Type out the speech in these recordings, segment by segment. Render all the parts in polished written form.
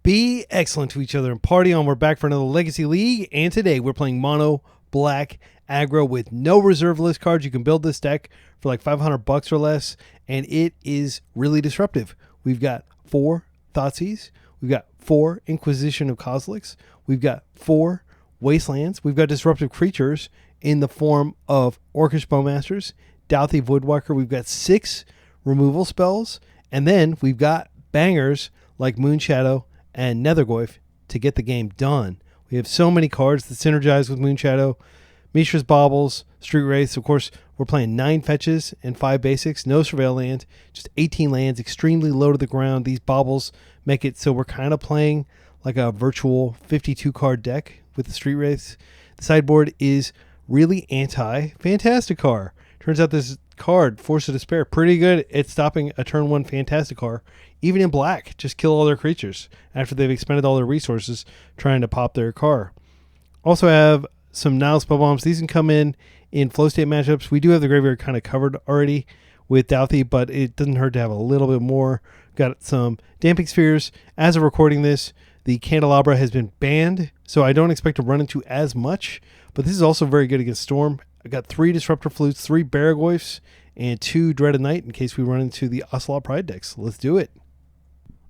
Be excellent to each other and party on. We're back for another Legacy League, and today we're playing mono black aggro with no reserve list cards. You can build this deck for like $500 or less, and it is really disruptive. We've got 4 Thoughtseize, we've got 4 Inquisition of Kozileks, we've got 4 Wastelands, we've got disruptive creatures in the form of Orcish Bowmasters, Dauthi Voidwalker, we've got 6 removal spells, and then we've got bangers like Moonshadow and Nethergoyf to get the game done. We have so many cards that synergize with Moonshadow. Mishra's Baubles, Street Wraiths. Of course, we're playing 9 fetches and 5 basics. No Surveil land, just 18 lands, extremely low to the ground. These Baubles make it so we're kind of playing like a virtual 52-card deck with the Street Wraiths. The sideboard is really anti-Fantasticar. Turns out this card, Force of Despair, pretty good at stopping a turn 1 Fantasticar. Even in black, just kill all their creatures after they've expended all their resources trying to pop their car. Also have some Nile Spell Bombs. These can come in flow state matchups. We do have the graveyard kind of covered already with Dauthi, but it doesn't hurt to have a little bit more. Got some Damping Spheres. As of recording this, the Candelabra has been banned, so I don't expect to run into as much, but this is also very good against Storm. I got 3 Disruptor Flutes, 3 Baragoyfs, and 2 Dreaded Knight in case we run into the Ocelot Pride decks. Let's do it.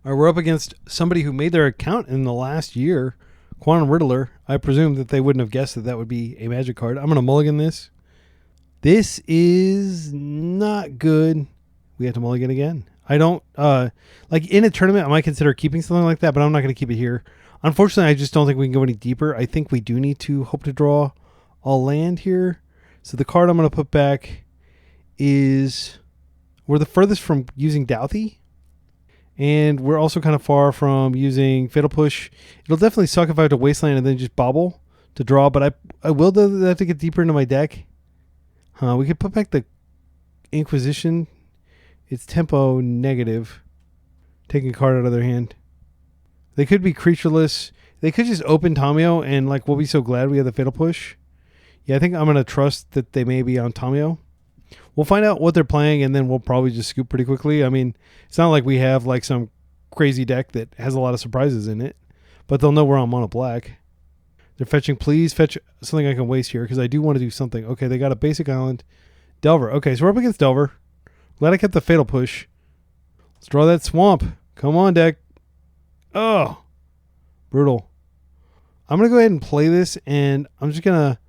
All right, we're up against somebody who made their account in the last year, Quantum Riddler. I presume that they wouldn't have guessed that that would be a magic card. I'm going to mulligan this. This is not good. We have to mulligan again. I don't, like in a tournament, I might consider keeping something like that, but I'm not going to keep it here. Unfortunately, I just don't think we can go any deeper. I think we do need to hope to draw a land here. So the card I'm going to put back is, we're the furthest from using Dauthi. And we're also kind of far from using Fatal Push. It'll definitely suck if I have to Wasteland and then just bobble to draw, but I will have to get deeper into my deck. We could put back the Inquisition. It's tempo negative. Taking a card out of their hand. They could be creatureless. They could just open Tamio and like we'll be so glad we have the Fatal Push. Yeah, I think I'm going to trust that they may be on Tamio. We'll find out what they're playing, and then we'll probably just scoop pretty quickly. I mean, it's not like we have like some crazy deck that has a lot of surprises in it, but they'll know we're on mono black. They're fetching. Please fetch something I can waste here because I do want to do something. Okay, they got a basic island. Delver. Okay, so we're up against Delver. Glad I kept the Fatal Push. Let's draw that swamp. Come on, deck. Oh, brutal. I'm going to go ahead and play this, and I'm just going to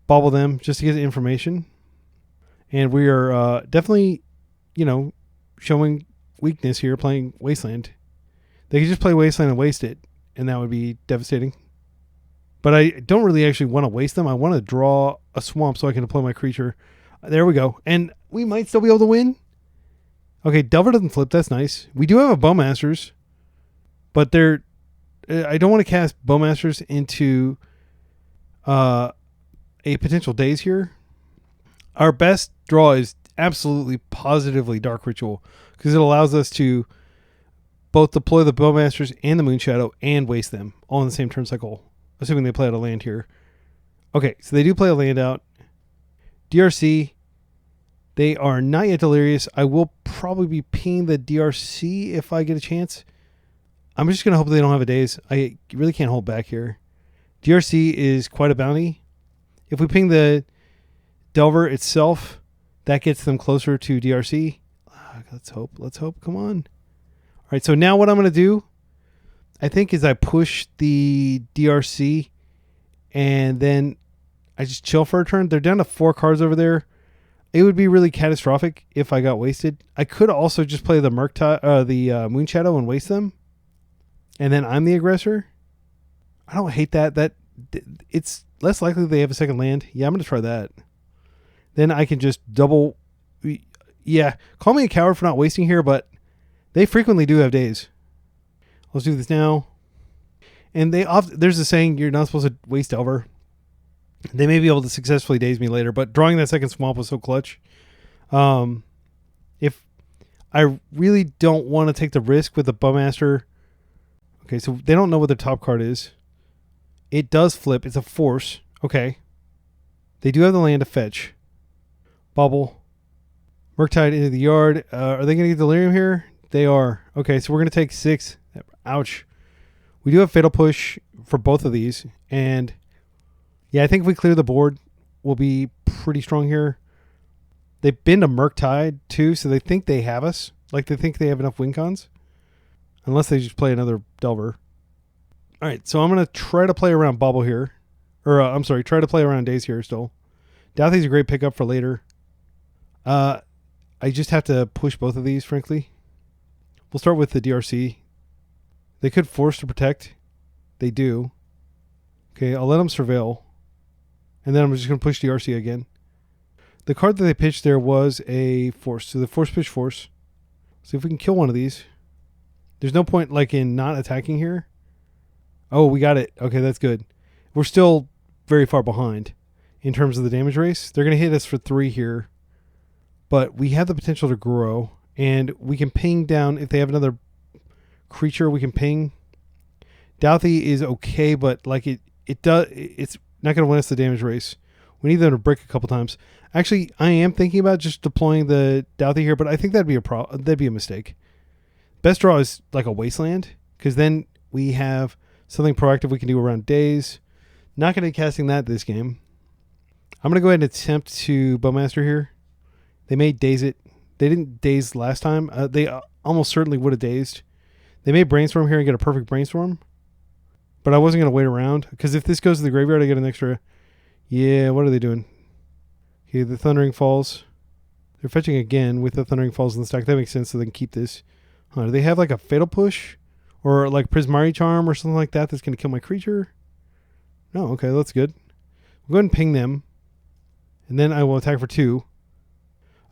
bobble them just to get the information. And we are definitely, showing weakness here playing Wasteland. They could just play Wasteland and waste it, and that would be devastating. But I don't really actually want to waste them. I want to draw a swamp so I can deploy my creature. There we go. And we might still be able to win. Okay, Delver doesn't flip. That's nice. We do have a Bowmasters, but I don't want to cast Bowmasters into a potential Daze here. Our best draw is absolutely positively Dark Ritual because it allows us to both deploy the Bowmasters and the Moonshadow and waste them all in the same turn cycle, assuming they play out a land here. Okay, so they do play a land out. DRC, they are not yet Delirious. I will probably be pinging the DRC if I get a chance. I'm just going to hope they don't have a Daze. I really can't hold back here. DRC is quite a bounty. If we ping the Delver itself, that gets them closer to DRC. Let's hope. Let's hope. Come on. All right, so now what I'm going to do, I think, is I push the DRC, and then I just chill for a turn. They're down to 4 cards over there. It would be really catastrophic if I got wasted. I could also just play the Moonshadow and waste them, and then I'm the aggressor. I don't hate that. It's less likely they have a second land. Yeah, I'm going to try that. Then I can just double. Yeah, call me a coward for not wasting here, but they frequently do have Daze. Let's do this now. And there's a saying you're not supposed to waste Delver. They may be able to successfully Daze me later, but drawing that second swamp was so clutch. If I really don't want to take the risk with the Bowmaster. Okay, so they don't know what the top card is. It does flip. It's a force. Okay. They do have the land to fetch. Bubble. Murktide into the yard. Are they going to get Delirium here? They are. Okay, so we're going to take 6. Ouch. We do have Fatal Push for both of these. And yeah, I think if we clear the board, we'll be pretty strong here. They've been to Murktide too, so they think they have us. Like they think they have enough win cons. Unless they just play another Delver. Alright, so I'm going to try to play around Bobble here. Or, I'm sorry, try to play around Daze here still. Douthy's a great pickup for later. I just have to push both of these, frankly. We'll start with the DRC. They could force to protect. They do. Okay, I'll let them surveil. And then I'm just going to push DRC again. The card that they pitched there was a force. So the force pitch force. See if we can kill one of these. There's no point like in not attacking here. Oh, we got it. Okay, that's good. We're still very far behind in terms of the damage race. They're going to hit us for 3 here. But we have the potential to grow. And we can ping down. If they have another creature, we can ping. Douthy is okay, but like it's not going to win us the damage race. We need them to brick a couple times. Actually, I am thinking about just deploying the Douthy here, but I think that'd be a mistake. Best draw is like a Wasteland, because then we have something proactive we can do around Daze. Not going to be casting that this game. I'm going to go ahead and attempt to Bowmaster here. They may daze it. They didn't daze last time. They almost certainly would have dazed. They may brainstorm here and get a perfect brainstorm. But I wasn't going to wait around, because if this goes to the graveyard, I get an extra. Yeah, what are they doing? Okay, the Thundering Falls. They're fetching again with the Thundering Falls in the stack. That makes sense, so they can keep this. Huh, do they have like a Fatal Push? Or like Prismari Charm or something like that that's going to kill my creature? No, okay, that's good. We'll go ahead and ping them. And then I will attack for 2.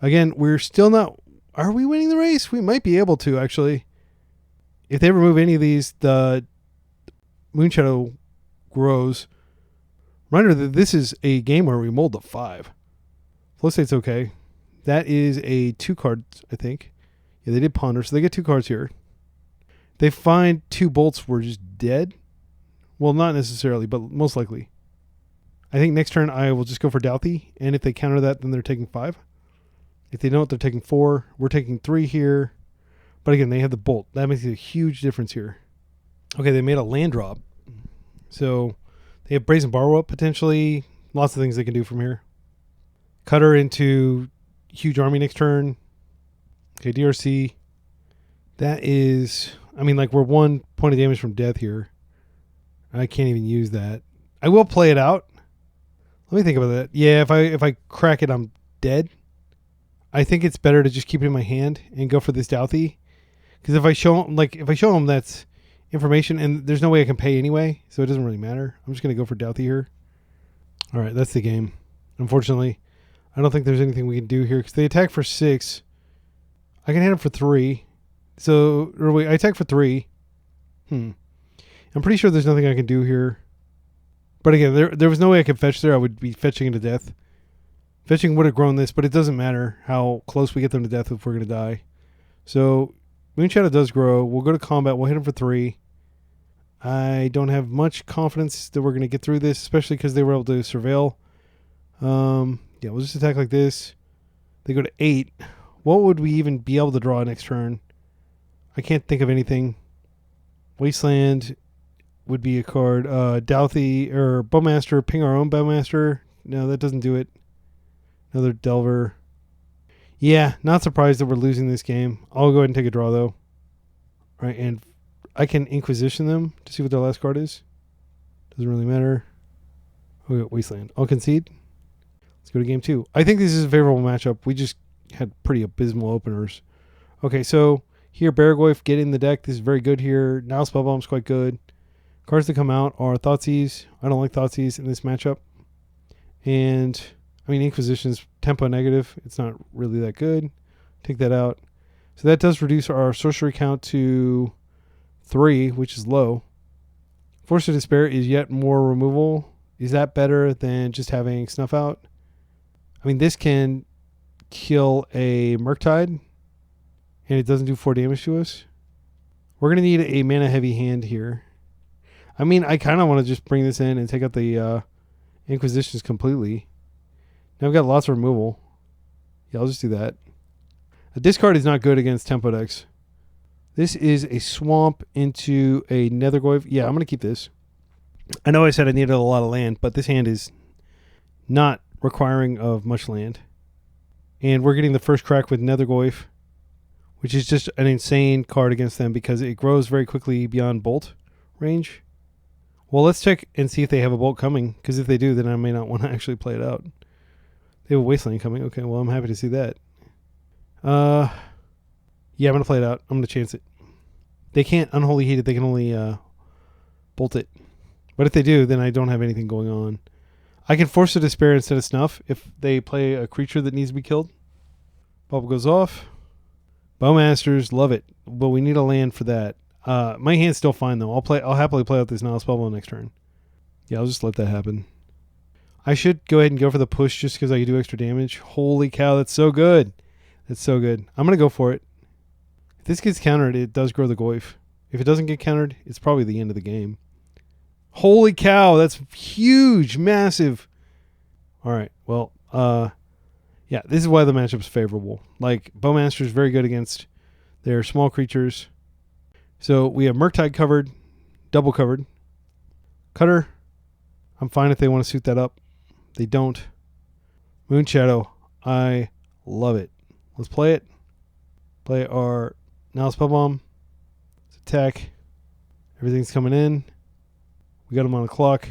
Again, we're still not... Are we winning the race? We might be able to, actually. If they remove any of these, the Moonshadow grows. Reminder that this is a game where we mold to 5. Flow State's okay. That is a 2 cards, I think. Yeah, they did Ponder, so they get 2 cards here. They find 2 bolts, we're just dead. Well, not necessarily, but most likely. I think next turn I will just go for Douthy, and if they counter that, then they're taking 5. If they don't, they're taking 4. We're taking 3 here. But again, they have the bolt. That makes a huge difference here. Okay, they made a land drop. So they have Brazen Borrow Up potentially. Lots of things they can do from here. Cutter into huge army next turn. Okay, DRC. That is... I mean, like, we're 1 point of damage from death here. I can't even use that. I will play it out. Let me think about that. Yeah, if I crack it, I'm dead. I think it's better to just keep it in my hand and go for this Douthy. Because if I show him that's information, and there's no way I can pay anyway, so it doesn't really matter. I'm just going to go for Douthy here. All right, that's the game. Unfortunately, I don't think there's anything we can do here because they attack for 6. I can hit him for 3. So, or wait, I attack for 3. I'm pretty sure there's nothing I can do here. But again, there was no way I could fetch there. I would be fetching into death. Fetching would have grown this, but it doesn't matter how close we get them to death if we're going to die. So, Moonshadow does grow. We'll go to combat. We'll hit him for 3. I don't have much confidence that we're going to get through this, especially because they were able to surveil. Yeah, we'll just attack like this. They go to 8. What would we even be able to draw next turn? I can't think of anything. Wasteland would be a card. Douthy or Bowmaster, ping our own Bowmaster. No, that doesn't do it. Another Delver. Yeah, not surprised that we're losing this game. I'll go ahead and take a draw, though. All right, and I can Inquisition them to see what their last card is. Doesn't really matter. Oh, Wasteland. I'll concede. Let's go to game 2. I think this is a favorable matchup. We just had pretty abysmal openers. Okay, so here, Nethergoyf, get in the deck. This is very good here. Now Spellbomb's quite good. Cards that come out are Thoughtseize. I don't like Thoughtseize in this matchup. And, I mean, Inquisition's tempo negative. It's not really that good. Take that out. So that does reduce our sorcery count to 3, which is low. Force of Despair is yet more removal. Is that better than just having Snuff Out? I mean, this can kill a Murktide, and it doesn't do 4 damage to us. We're going to need a mana-heavy hand here. I mean, I kind of want to just bring this in and take out the Inquisitions completely. Now I've got lots of removal. Yeah, I'll just do that. A discard is not good against tempo decks. This is a swamp into a Nethergoyf. Yeah, I'm going to keep this. I know I said I needed a lot of land, but this hand is not requiring of much land. And we're getting the first crack with Nethergoyf, which is just an insane card against them because it grows very quickly beyond bolt range. Well, let's check and see if they have a bolt coming, because if they do, then I may not want to actually play it out. They have a Wasteland coming. Okay, well, I'm happy to see that. Yeah, I'm going to play it out. I'm going to chance it. They can't Unholy Heat it. They can only bolt it. But if they do, then I don't have anything going on. I can Force of Despair instead of Snuff if they play a creature that needs to be killed. Bubble goes off. Bowmasters, love it. But we need a land for that. My hand's still fine, though. I'll happily play out this Nile Spellbound next turn. Yeah, I'll just let that happen. I should go ahead and go for the push just because I can do extra damage. Holy cow, that's so good. That's so good. I'm going to go for it. If this gets countered, it does grow the Goyf. If it doesn't get countered, it's probably the end of the game. Holy cow, that's huge, massive. All right, well, yeah, this is why the matchup's favorable. Like, Bowmaster's very good against their small creatures. So we have Murktide covered, double covered. Cutter, I'm fine if they want to suit that up. They don't. Moonshadow, I love it. Let's play it. Play our Nile Spellbomb. Let's attack. Everything's coming in. We got them on the clock.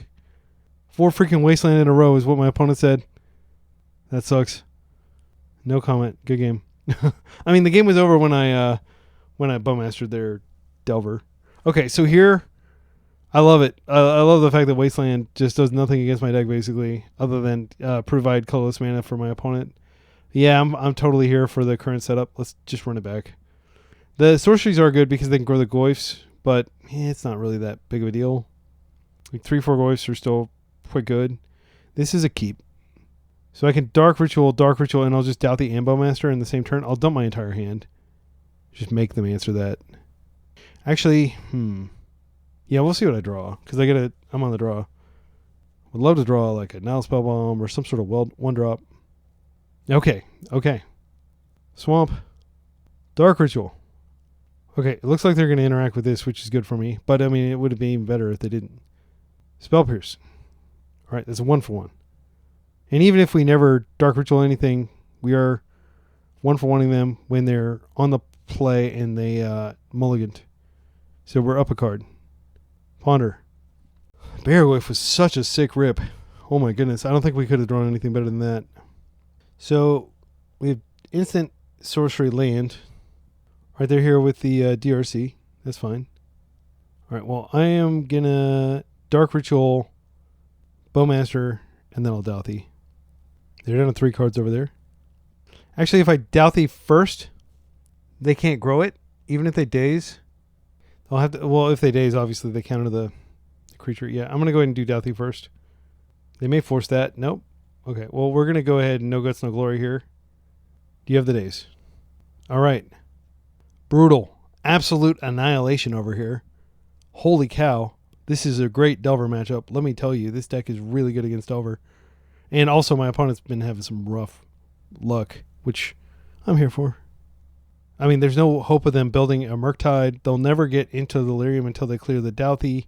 4 freaking Wasteland in a row is what my opponent said. That sucks. No comment. Good game. I mean, the game was over when I Bowmastered their Delver. Okay, so here, I love it. I love the fact that Wasteland just does nothing against my deck, basically, other than provide colorless mana for my opponent. Yeah, I'm totally here for the current setup. Let's just run it back. The sorceries are good because they can grow the Goyfs, but it's not really that big of a deal. Like 3-4 Goyfs are still quite good. This is a keep. So I can Dark Ritual, and I'll just doubt the Bowmaster in the same turn. I'll dump my entire hand. Just make them answer that. Actually, yeah, we'll see what I draw, because I'm on the draw. Would love to draw like a Nile Spellbomb or some sort of one drop. Okay. Swamp. Dark Ritual. Okay, it looks like they're going to interact with this, which is good for me. But, I mean, it would have been even better if they didn't. Spell Pierce. All right, that's a 1-for-1. And even if we never Dark Ritual anything, we are 1-for-1ing them when they're on the play and they mulliganed. So we're up a card. Ponder. Bearwolf was such a sick rip. Oh my goodness, I don't think we could have drawn anything better than that. So we have instant sorcery land. Right there here with the DRC. That's fine. All right, well, I am going to Dark Ritual, Bowmaster, and then I'll Douthie. They're down to 3 cards over there. Actually, if I Douthie first, they can't grow it, even if they daze. They'll have to. Well, if they daze, obviously they counter the creature. Yeah, I'm going to go ahead and do Douthie first. They may force that. Nope. Okay, well, we're going to go ahead and no guts, no glory here. Do you have the daze? All right. Brutal. Absolute annihilation over here. Holy cow. This is a great Delver matchup. Let me tell you, this deck is really good against Delver. And also, my opponent's been having some rough luck, which I'm here for. I mean, there's no hope of them building a Murktide. They'll never get into Delirium until they clear the Douthie.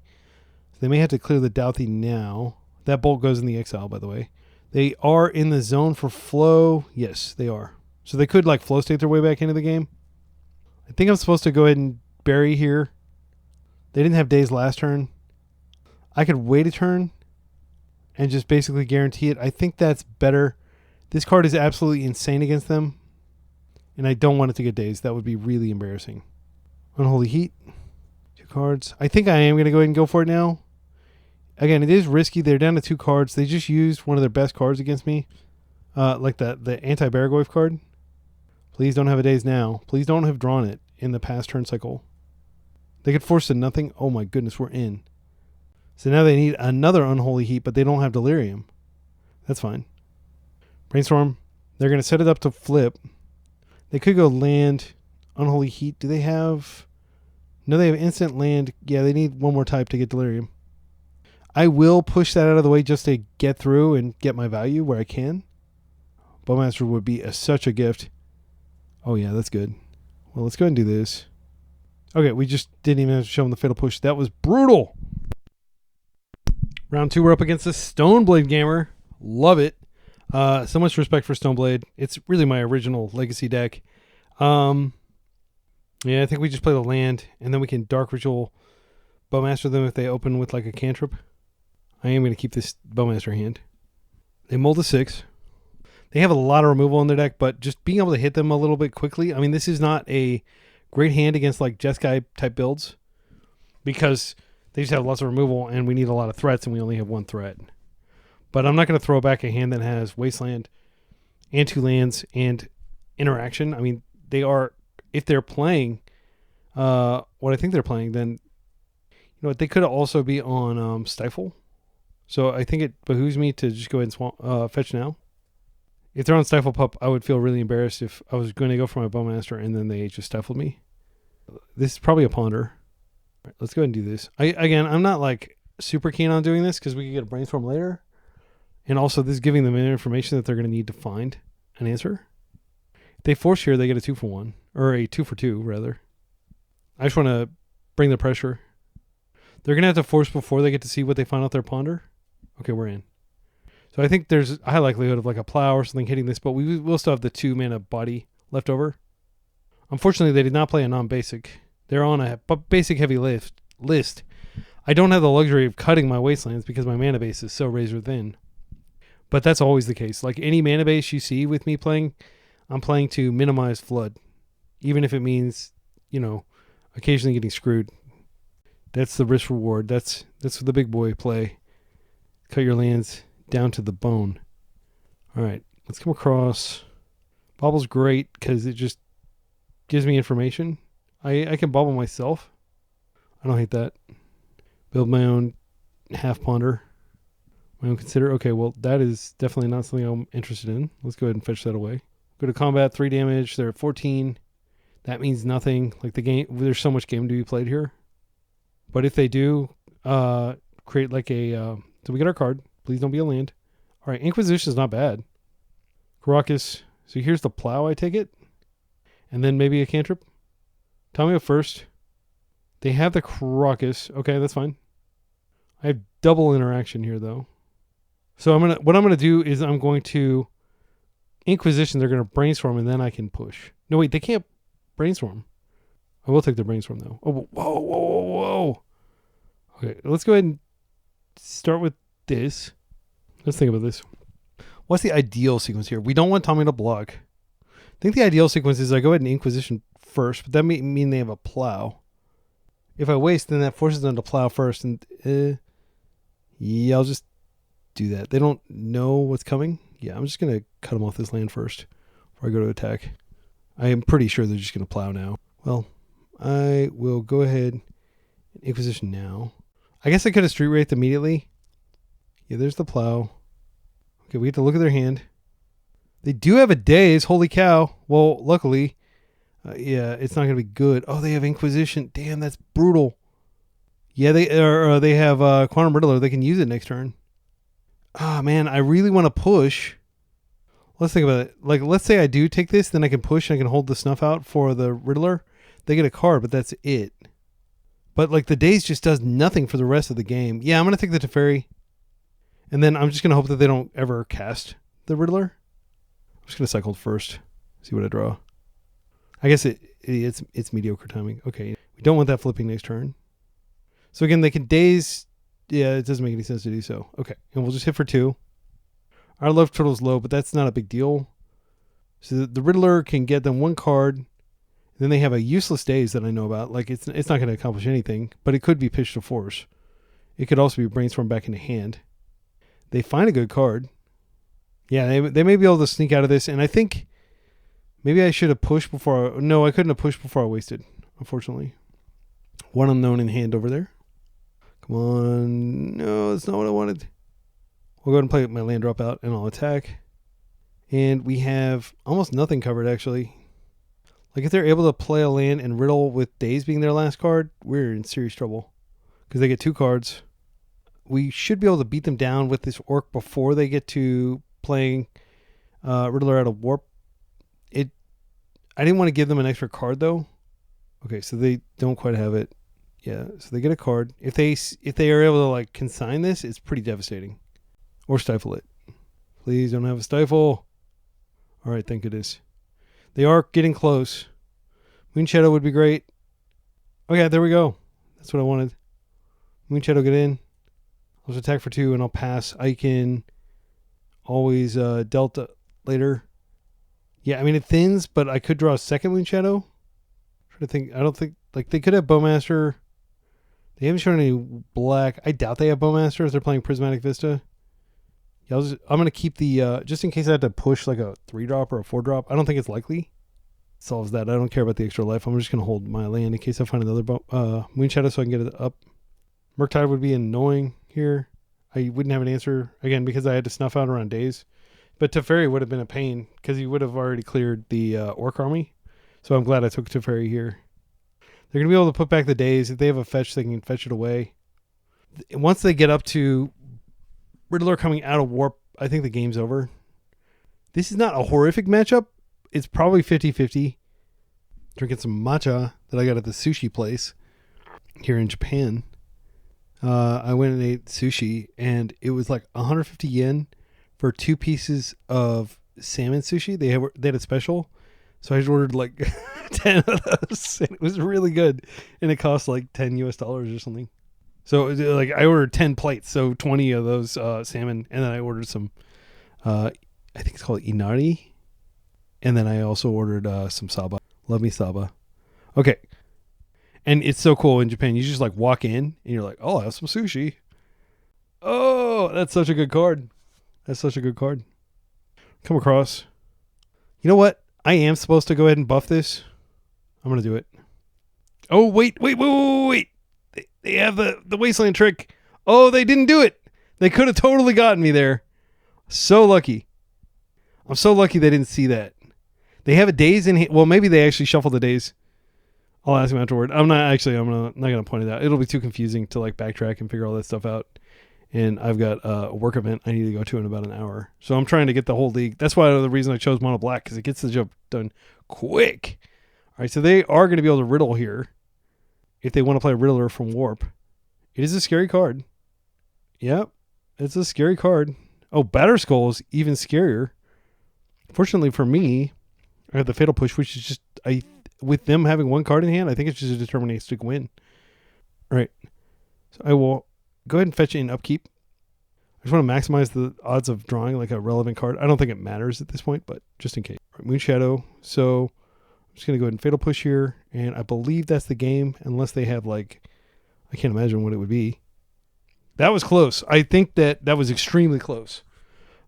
They may have to clear the Douthie now. That bolt goes in the exile, by the way. They are in the zone for flow. Yes, they are. So they could like flow state their way back into the game. I think I'm supposed to go ahead and bury here. They didn't have days last turn. I could wait a turn and just basically guarantee it. I think that's better. This card is absolutely insane against them. And I don't want it to get dazed. That would be really embarrassing. Unholy Heat. 2 cards. I think I am going to go ahead and go for it now. Again, it is risky. They're down to 2 cards. They just used one of their best cards against me. Like the anti-Baragorf card. Please don't have a daze now. Please don't have drawn it in the past turn cycle. They could force to nothing. Oh my goodness, we're in. So now they need another Unholy Heat, but they don't have Delirium. That's fine. Brainstorm. They're going to set it up to flip. They could go land, Unholy Heat. Do they have... No, they have instant land. Yeah, they need one more type to get Delirium. I will push that out of the way just to get through and get my value where I can. Bowmaster would be such a gift. Oh yeah, that's good. Well, let's go ahead and do this. Okay, we just didn't even have to show them the Fatal Push. That was brutal. Round 2, we're up against the Stoneblade Gamer. Love it. So much respect for Stoneblade. It's really my original Legacy deck. Yeah, I think we just play the land, and then we can Dark Ritual Bowmaster them if they open with like a cantrip. I am going to keep this Bowmaster hand. They mold a 6. They have a lot of removal in their deck, but just being able to hit them a little bit quickly. I mean, this is not a great hand against like Jeskai type builds because they just have lots of removal and we need a lot of threats and we only have one threat. But I'm not going to throw back a hand that has Wasteland and 2 lands and interaction. I mean, they are, if they're playing what I think they're playing, then you know what, they could also be on Stifle. So I think it behooves me to just go ahead and fetch now. If they're on Stifle Pup, I would feel really embarrassed if I was going to go for my Bowmaster and then they just stifled me. This is probably a Ponder. All right, let's go ahead and do this. Again, I'm not like super keen on doing this because we could get a Brainstorm later. And also this is giving them information that they're going to need to find an answer. If they force here, they get a 2-for-1. Or a 2-for-2, rather. I just want to bring the pressure. They're going to have to force before they get to see what they find out their Ponder. Okay, we're in. So I think there's a high likelihood of like a plow or something hitting this, but we will still have the 2-mana body left over. Unfortunately, they did not play a non-basic. They're on a basic heavy list. I don't have the luxury of cutting my Wastelands because my mana base is so razor thin. But that's always the case. Like any mana base you see with me playing, I'm playing to minimize flood. Even if it means, you know, occasionally getting screwed. That's the risk reward. That's the big boy play. Cut your lands down to the bone. All right, let's come across. Bobble's great because it just gives me information. I can bobble myself. I don't hate that. Build my own half Ponder. My own Consider. Okay, well, that is definitely not something I'm interested in. Let's go ahead and fetch that away. Go to combat, 3 damage. They're at 14. That means nothing. Like the game, there's so much game to be played here. But if they do create like a... so we get our card. Please don't be a land. All right, Inquisition is not bad. Caracas. So here's the plow, I take it. And then maybe a cantrip. Tell me first. They have the Caracas. Okay, that's fine. I have double interaction here, though. So what I'm gonna do is I'm going to Inquisition. They're gonna brainstorm, and then I can push. No, wait, they can't brainstorm. I will take the brainstorm though. Oh, whoa. Okay, let's go ahead and start with this. Let's think about this. What's the ideal sequence here? We don't want Tommy to block. I think the ideal sequence is I go ahead and Inquisition first, but that may mean they have a plow. If I waste, then that forces them to plow first, and yeah, I'll just do that. They don't know what's coming. Yeah, I'm just gonna cut them off this land first before I go to attack. I am pretty sure they're just gonna plow now. Well, I will go ahead and Inquisition now. I guess I could have Street Wraith immediately. Yeah, there's the plow. Okay, we have to look at their hand. They do have a Daze. Holy cow. Well, luckily, yeah, it's not going to be good. Oh, they have Inquisition. Damn, that's brutal. Yeah, they have Quantum Riddler. They can use it next turn. Ah, man, I really want to push. Let's think about it. Like, let's say I do take this, then I can push and I can hold the Snuff out for the Riddler. They get a card, but that's it. But, like, the Daze just does nothing for the rest of the game. Yeah, I'm going to take the Teferi. And then I'm just going to hope that they don't ever cast the Riddler. I'm just going to cycle first. See what I draw. I guess it's mediocre timing. Okay. We don't want that flipping next turn. So again, they can Daze. Yeah, it doesn't make any sense to do so. Okay. And we'll just hit for 2. Our love total's low, but that's not a big deal. So the Riddler can get them 1 card. And then they have a useless Daze that I know about. Like it's not going to accomplish anything, but it could be Pitch to Force. It could also be Brainstorm back into hand. They find a good card. Yeah, they may be able to sneak out of this, and I think maybe I should have pushed before. No, I couldn't have pushed before I wasted, unfortunately. 1 unknown in hand over there. Come on. No, that's not what I wanted. We'll go ahead and play my land drop out, and I'll attack. And we have almost nothing covered, actually. Like, if they're able to play a land and riddle with Daze being their last card, we're in serious trouble. Because they get 2 cards. We should be able to beat them down with this Orc before they get to playing Riddler out of Warp. I didn't want to give them an extra card, though. Okay, so they don't quite have it. Yeah, so they get a card. If they are able to like consign this, it's pretty devastating. Or stifle it. Please don't have a stifle. All right, thank goodness. They are getting close. Moonshadow would be great. Okay, there we go. That's what I wanted. Moonshadow, get in. I'll just attack for 2 and I'll pass. I can always delta later. Yeah, I mean it thins, but I could draw a second Moonshadow. Trying to think. I don't think like they could have Bowmaster. They haven't shown any black. I doubt they have Bowmaster if they're playing Prismatic Vista. Yeah, I'm gonna keep the just in case I had to push like a 3-drop or a 4-drop. I don't think it's likely. Solves that. I don't care about the extra life. I'm just gonna hold my land in case I find another Moonshadow so I can get it up. Murktide would be annoying here. I wouldn't have an answer again because I had to snuff out around days. But Teferi would have been a pain because he would have already cleared the Orc army. So I'm glad I took Teferi here. They're going to be able to put back the days. If they have a fetch, they can fetch it away. Once they get up to Riddler coming out of warp, I think the game's over. This is not a horrific matchup. It's probably 50-50. Drinking some matcha that I got at the sushi place here in Japan. I went and ate sushi, and it was like 150 yen for 2 pieces of salmon sushi. They had a special. So I just ordered like 10 of those, and it was really good. And it cost like $10 or something. So like I ordered 10 plates, so 20 of those salmon, and then I ordered some, I think it's called inari, and then I also ordered some saba. Love me saba. Okay, and it's so cool in Japan. You just like walk in, and you're like, oh, I have some sushi. Oh, that's such a good card. That's such a good card. Come across. You know what? I am supposed to go ahead and buff this. I'm going to do it. Oh, wait. They have the Wasteland trick. Oh, they didn't do it. They could have totally gotten me there. So lucky. I'm so lucky they didn't see that. They have a days in here. Well, maybe they actually shuffled the days. I'll ask them afterward. I'm not going to point it out. It'll be too confusing to like backtrack and figure all that stuff out. And I've got a work event I need to go to in about an hour. So I'm trying to get the whole league. That's why the reason I chose mono black, because it gets the job done quick. All right, so they are going to be able to riddle here if they want to play Riddler from Warp. It is a scary card. Yep, it's a scary card. Oh, Batterskull is even scarier. Fortunately for me, I have the Fatal Push, which is just, with them having 1 card in hand, I think it's just a deterministic win. All right, so I will go ahead and fetch it in upkeep. I just want to maximize the odds of drawing like a relevant card. I don't think it matters at this point, but just in case. Right, Moonshadow. So I'm just going to go ahead and Fatal Push here. And I believe that's the game, unless they have like, I can't imagine what it would be. That was close. I think that was extremely close.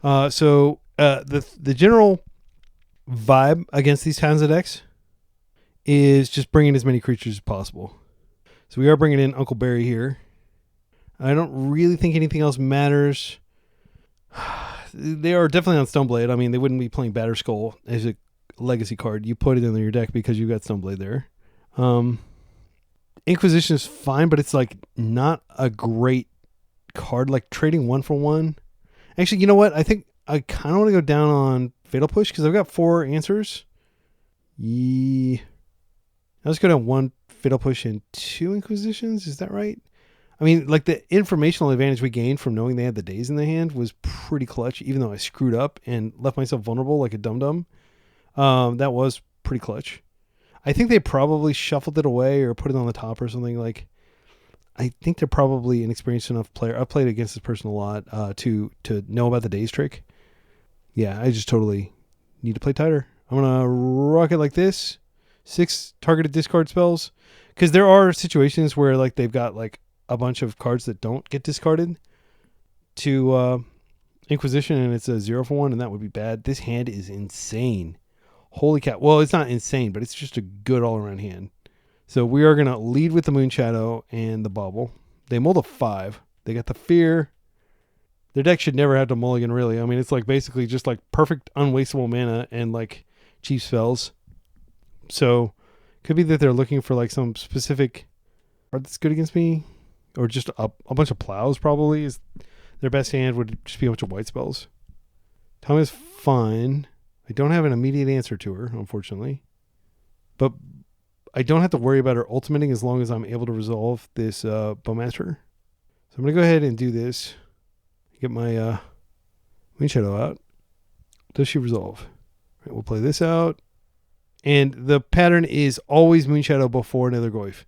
So the general vibe against these kinds of decks is just bringing as many creatures as possible. So we are bringing in Uncle Barry here. I don't really think anything else matters. They are definitely on Stoneblade. I mean, they wouldn't be playing Batterskull as a legacy card. You put it in your deck because you've got Stoneblade there. Inquisition is fine, but it's like not a great card. Like trading 1 for 1. Actually, you know what? I think I kind of want to go down on Fatal Push because I've got 4 answers. Yeah. Let's go down 1 Fatal Push and 2 Inquisitions. Is that right? I mean, like the informational advantage we gained from knowing they had the days in the hand was pretty clutch, even though I screwed up and left myself vulnerable like a dum-dum. That was pretty clutch. I think they probably shuffled it away or put it on the top or something. Like, I think they're probably an experienced enough player. I've played against this person a lot to know about the days trick. Yeah, I just totally need to play tighter. I'm going to rock it like this. 6 targeted discard spells. Because there are situations where like they've got like a bunch of cards that don't get discarded to Inquisition, and it's a 0 for 1, and that would be bad. This hand is insane. Holy cow. Well, it's not insane, but it's just a good all-around hand. So we are going to lead with the Moonshadow and the Bauble. They mulled a 5. They got the Fear. Their deck should never have to mulligan, really. I mean, it's like basically just like perfect unwastable mana and like cheap spells. So could be that they're looking for like some specific card that's good against me. Or just a bunch of plows probably is their best hand would just be a bunch of white spells. Tom is fine. I don't have an immediate answer to her, unfortunately. But I don't have to worry about her ultimating as long as I'm able to resolve this Bowmaster. So I'm going to go ahead and do this. Get my Moonshadow out. Does she resolve? Right, we'll play this out. And the pattern is always Moonshadow before Nethergoyf.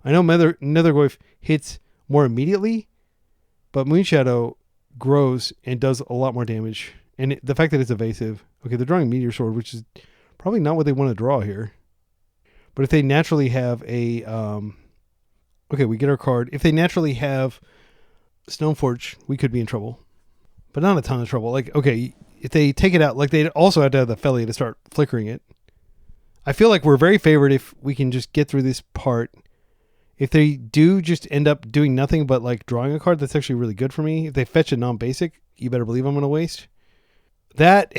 I know Nethergoyf hits more immediately, but Moonshadow grows and does a lot more damage. And the fact that it's evasive. Okay, they're drawing Meteor Sword, which is probably not what they want to draw here. But if they naturally have a... okay, we get our card. If they naturally have Stoneforge, we could be in trouble. But not a ton of trouble. Like, okay, if they take it out, like they also have to have the Felly to start flickering it. I feel like we're very favored if we can just get through this part. If they do just end up doing nothing but like drawing a card, that's actually really good for me. If they fetch a non-basic, you better believe I'm going to waste. That,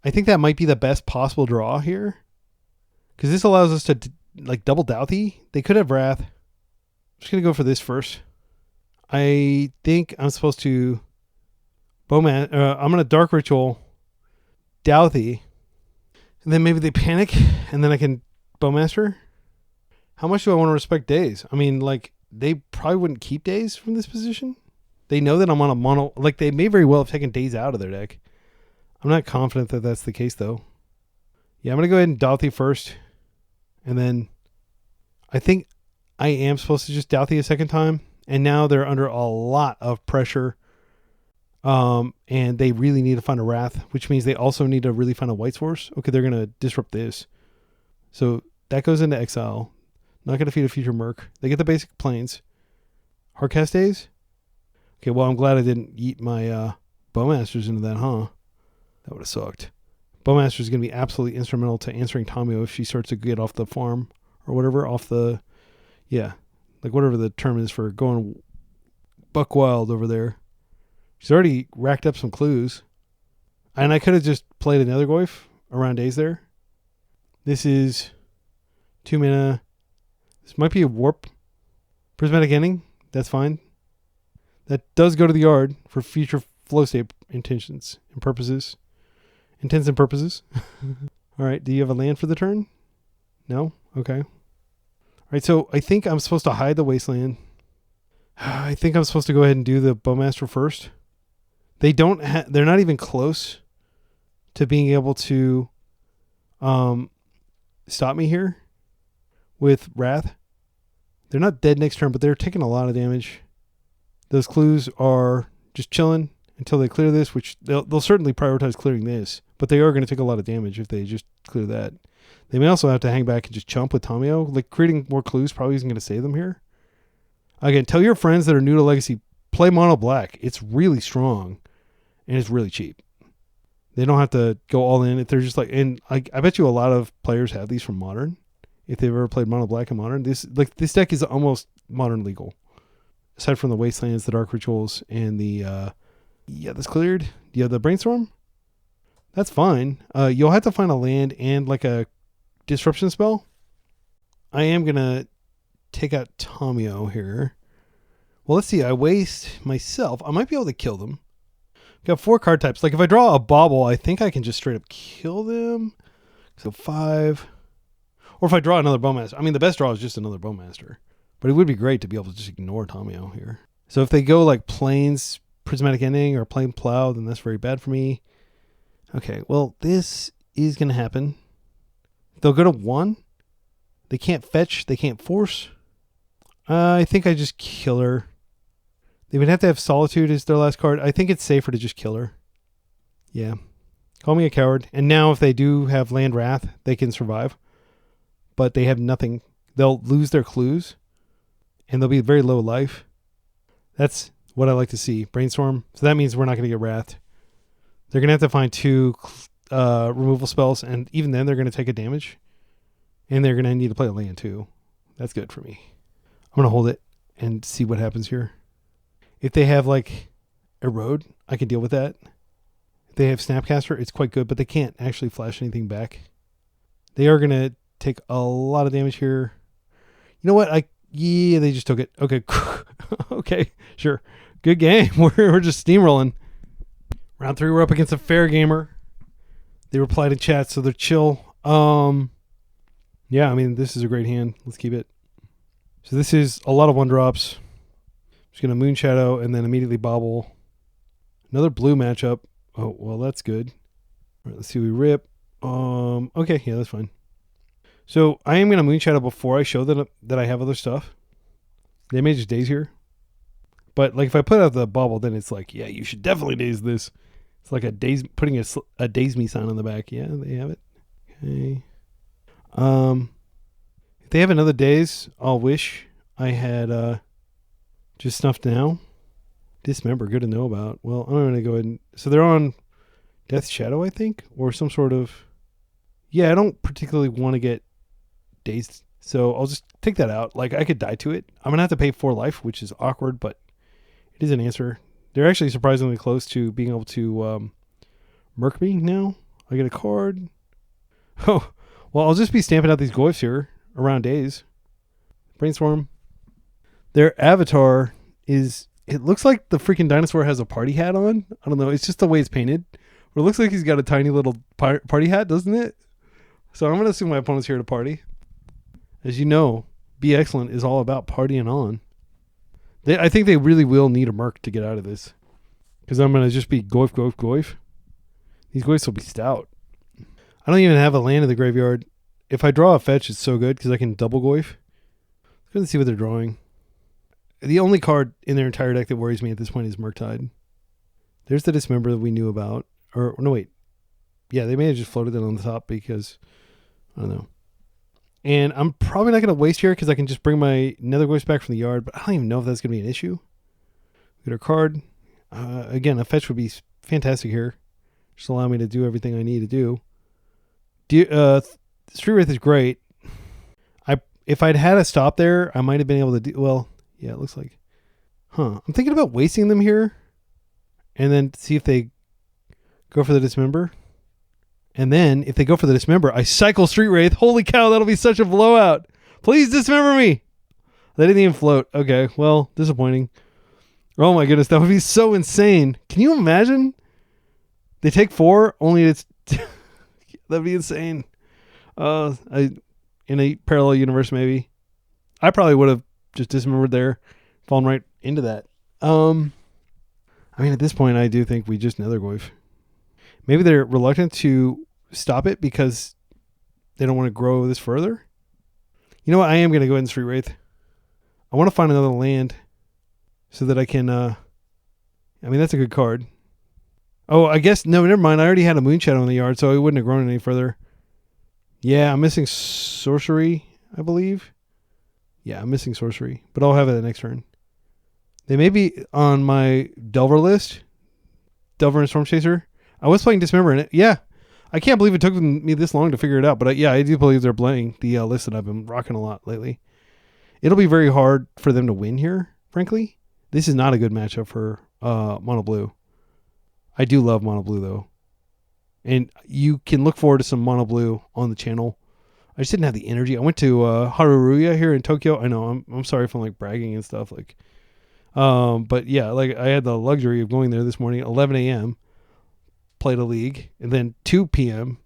I think that might be the best possible draw here. Because this allows us to like double Douthie. They could have Wrath. I'm just going to go for this first. I think I'm supposed to I'm going to Dark Ritual, Douthie, and then maybe they panic, and then I can Bowmaster. How much do I want to respect Daze? I mean, like, they probably wouldn't keep Daze from this position. They know that I'm on a mono. Like, they may very well have taken Daze out of their deck. I'm not confident that that's the case, though. Yeah, I'm going to go ahead and Douthie first. And then I think I am supposed to just Douthie a second time. And now they're under a lot of pressure. And they really need to find a Wrath, which means they also need to really find a White Source. Okay, they're going to disrupt this. So that goes into exile. Not going to feed a future Merc. They get the basic planes. Hardcast Daze? Okay, well, I'm glad I didn't eat my Bowmasters into that, huh? That would have sucked. Bowmaster is going to be absolutely instrumental to answering Tomio if she starts to get off the farm or whatever, off the, yeah, like whatever the term is for going buck wild over there. She's already racked up some clues. And I could have just played another Nethergoyf around Daze there. This is 2 mana. This might be a Warp. Prismatic Ending. That's fine. That does go to the yard for future flow state intentions and purposes. Intents and purposes. All right. Do you have a land for the turn? No? Okay. All right. So I think I'm supposed to hide the Wasteland. I think I'm supposed to go ahead and do the Bowmaster first. They don't they're not even close to being able to stop me here with Wrath. They're not dead next turn, but they're taking a lot of damage. Those clues are just chilling until they clear this, which they'll certainly prioritize clearing this, but they are going to take a lot of damage if they just clear that. They may also have to hang back and just chump with Tomio. Like, creating more clues probably isn't going to save them here. Again, tell your friends that are new to Legacy, play Mono Black. It's really strong, and it's really cheap. They don't have to go all in if they're just like, and I bet you a lot of players have these from Modern. If they've ever played Mono Black and Modern, this deck is almost Modern legal. Aside from the Wastelands, the Dark Rituals, and the, yeah, that's cleared. You have the Brainstorm? That's fine. You'll have to find a land and like a disruption spell. I am going to take out Tomio here. Well, let's see. I waste myself. I might be able to kill them. Got 4 card types. Like if I draw a Bauble, I think I can just straight up kill them. So 5. Or if I draw another Bowmaster. I mean, the best draw is just another Bowmaster. But it would be great to be able to just ignore Tomio here. So if they go like Plains Prismatic Ending or Plain Plow, then that's very bad for me. Okay, well, this is going to happen. They'll go to 1. They can't fetch. They can't force. I think I just kill her. They would have to have Solitude as their last card. I think it's safer to just kill her. Yeah. Call me a coward. And now if they do have Land Wrath, they can survive. But they have nothing. They'll lose their clues. And they'll be very low life. That's what I like to see. Brainstorm. So that means we're not going to get Wrath. They're going to have to find 2 removal spells. And even then, they're going to take a damage. And they're going to need to play a land too. That's good for me. I'm going to hold it and see what happens here. If they have like Erode, I can deal with that. If they have Snapcaster, it's quite good, but they can't actually flash anything back. They are going to take a lot of damage here. You know what? Yeah, they just took it. Okay. Okay, sure. Good game. We're just steamrolling. Round 3, we're up against a fair gamer. They replied in chat, so they're chill. Yeah, I mean, this is a great hand. Let's keep it. So this is a lot of 1-drops. Just going to Moonshadow and then immediately bobble. Another blue matchup. Oh, well, that's good. All right, let's see. We rip. Okay, yeah, that's fine. So I am going to Moonshadow before I show that I have other stuff. They may just daze here. But like if I put out the bobble, then it's like, yeah, you should definitely daze this. It's like a daze, putting a daze me sign on the back. Yeah, they have it. Okay. If they have another daze, I'll wish I had just snuffed now. Dismember, good to know about. Well, I'm going to go ahead and... So they're on Death Shadow, I think? Or some sort of... Yeah, I don't particularly want to get dazed. So I'll just take that out. Like, I could die to it. I'm going to have to pay 4 life, which is awkward, but it is an answer. They're actually surprisingly close to being able to murk me now. I get a card. Oh, well, I'll just be stamping out these Goyfs here around days. Brainstorm. Their avatar is... It looks like the freaking dinosaur has a party hat on. I don't know. It's just the way it's painted. But it looks like he's got a tiny little party hat, doesn't it? So I'm going to assume my opponent's here to party. As you know, Be Excellent is all about partying on. I think they really will need a Merc to get out of this. Because I'm going to just be Goyf, Goyf, Goyf. These Goyfs will be stout. I don't even have a land in the graveyard. If I draw a fetch, it's so good because I can double Goyf. Let's go and see what they're drawing. The only card in their entire deck that worries me at this point is Murktide. There's the Dismember that we knew about. Or, no, wait. Yeah, they may have just floated it on the top because, I don't know. And I'm probably not going to waste here because I can just bring my Nethergoyf back from the yard, but I don't even know if that's going to be an issue. Get our card. Again, a fetch would be fantastic here. Just allow me to do everything I need to do. Street Wraith is great. If I'd had a stop there, I might have been able to do... Well... Yeah, it looks like. I'm thinking about wasting them here. And then see if they go for the Dismember. And then, if they go for the Dismember, I cycle Street Wraith. Holy cow, that'll be such a blowout. Please Dismember me. They didn't even float. Okay, well, disappointing. Oh my goodness, that would be so insane. Can you imagine? They take 4, only it's... That'd be insane. In a parallel universe, maybe. I probably would have just dismembered there, fallen right into that. I mean, at this point, I do think we just Nethergoyf. Maybe they're reluctant to stop it because they don't want to grow this further. You know what? I am going to go ahead and Street Wraith. I want to find another land so that I can... I mean, that's a good card. Oh, I guess... No, never mind. I already had a Moonshadow in the yard, so it wouldn't have grown any further. Yeah, I'm missing Sorcery, I believe. Yeah, I'm missing Sorcery, but I'll have it the next turn. They may be on my Delver list. Delver and Storm Chaser. I was playing Dismember in it. Yeah. I can't believe it took me this long to figure it out, but yeah, I do believe they're playing the list that I've been rocking a lot lately. It'll be very hard for them to win here, frankly. This is not a good matchup for Mono Blue. I do love Mono Blue, though. And you can look forward to some Mono Blue on the channel. I just didn't have the energy. I went to Haruruya here in Tokyo. I know I'm sorry if I'm like bragging and stuff. Like, but yeah, like I had the luxury of going there this morning at 11 a.m. Played a league, and then 2 p.m.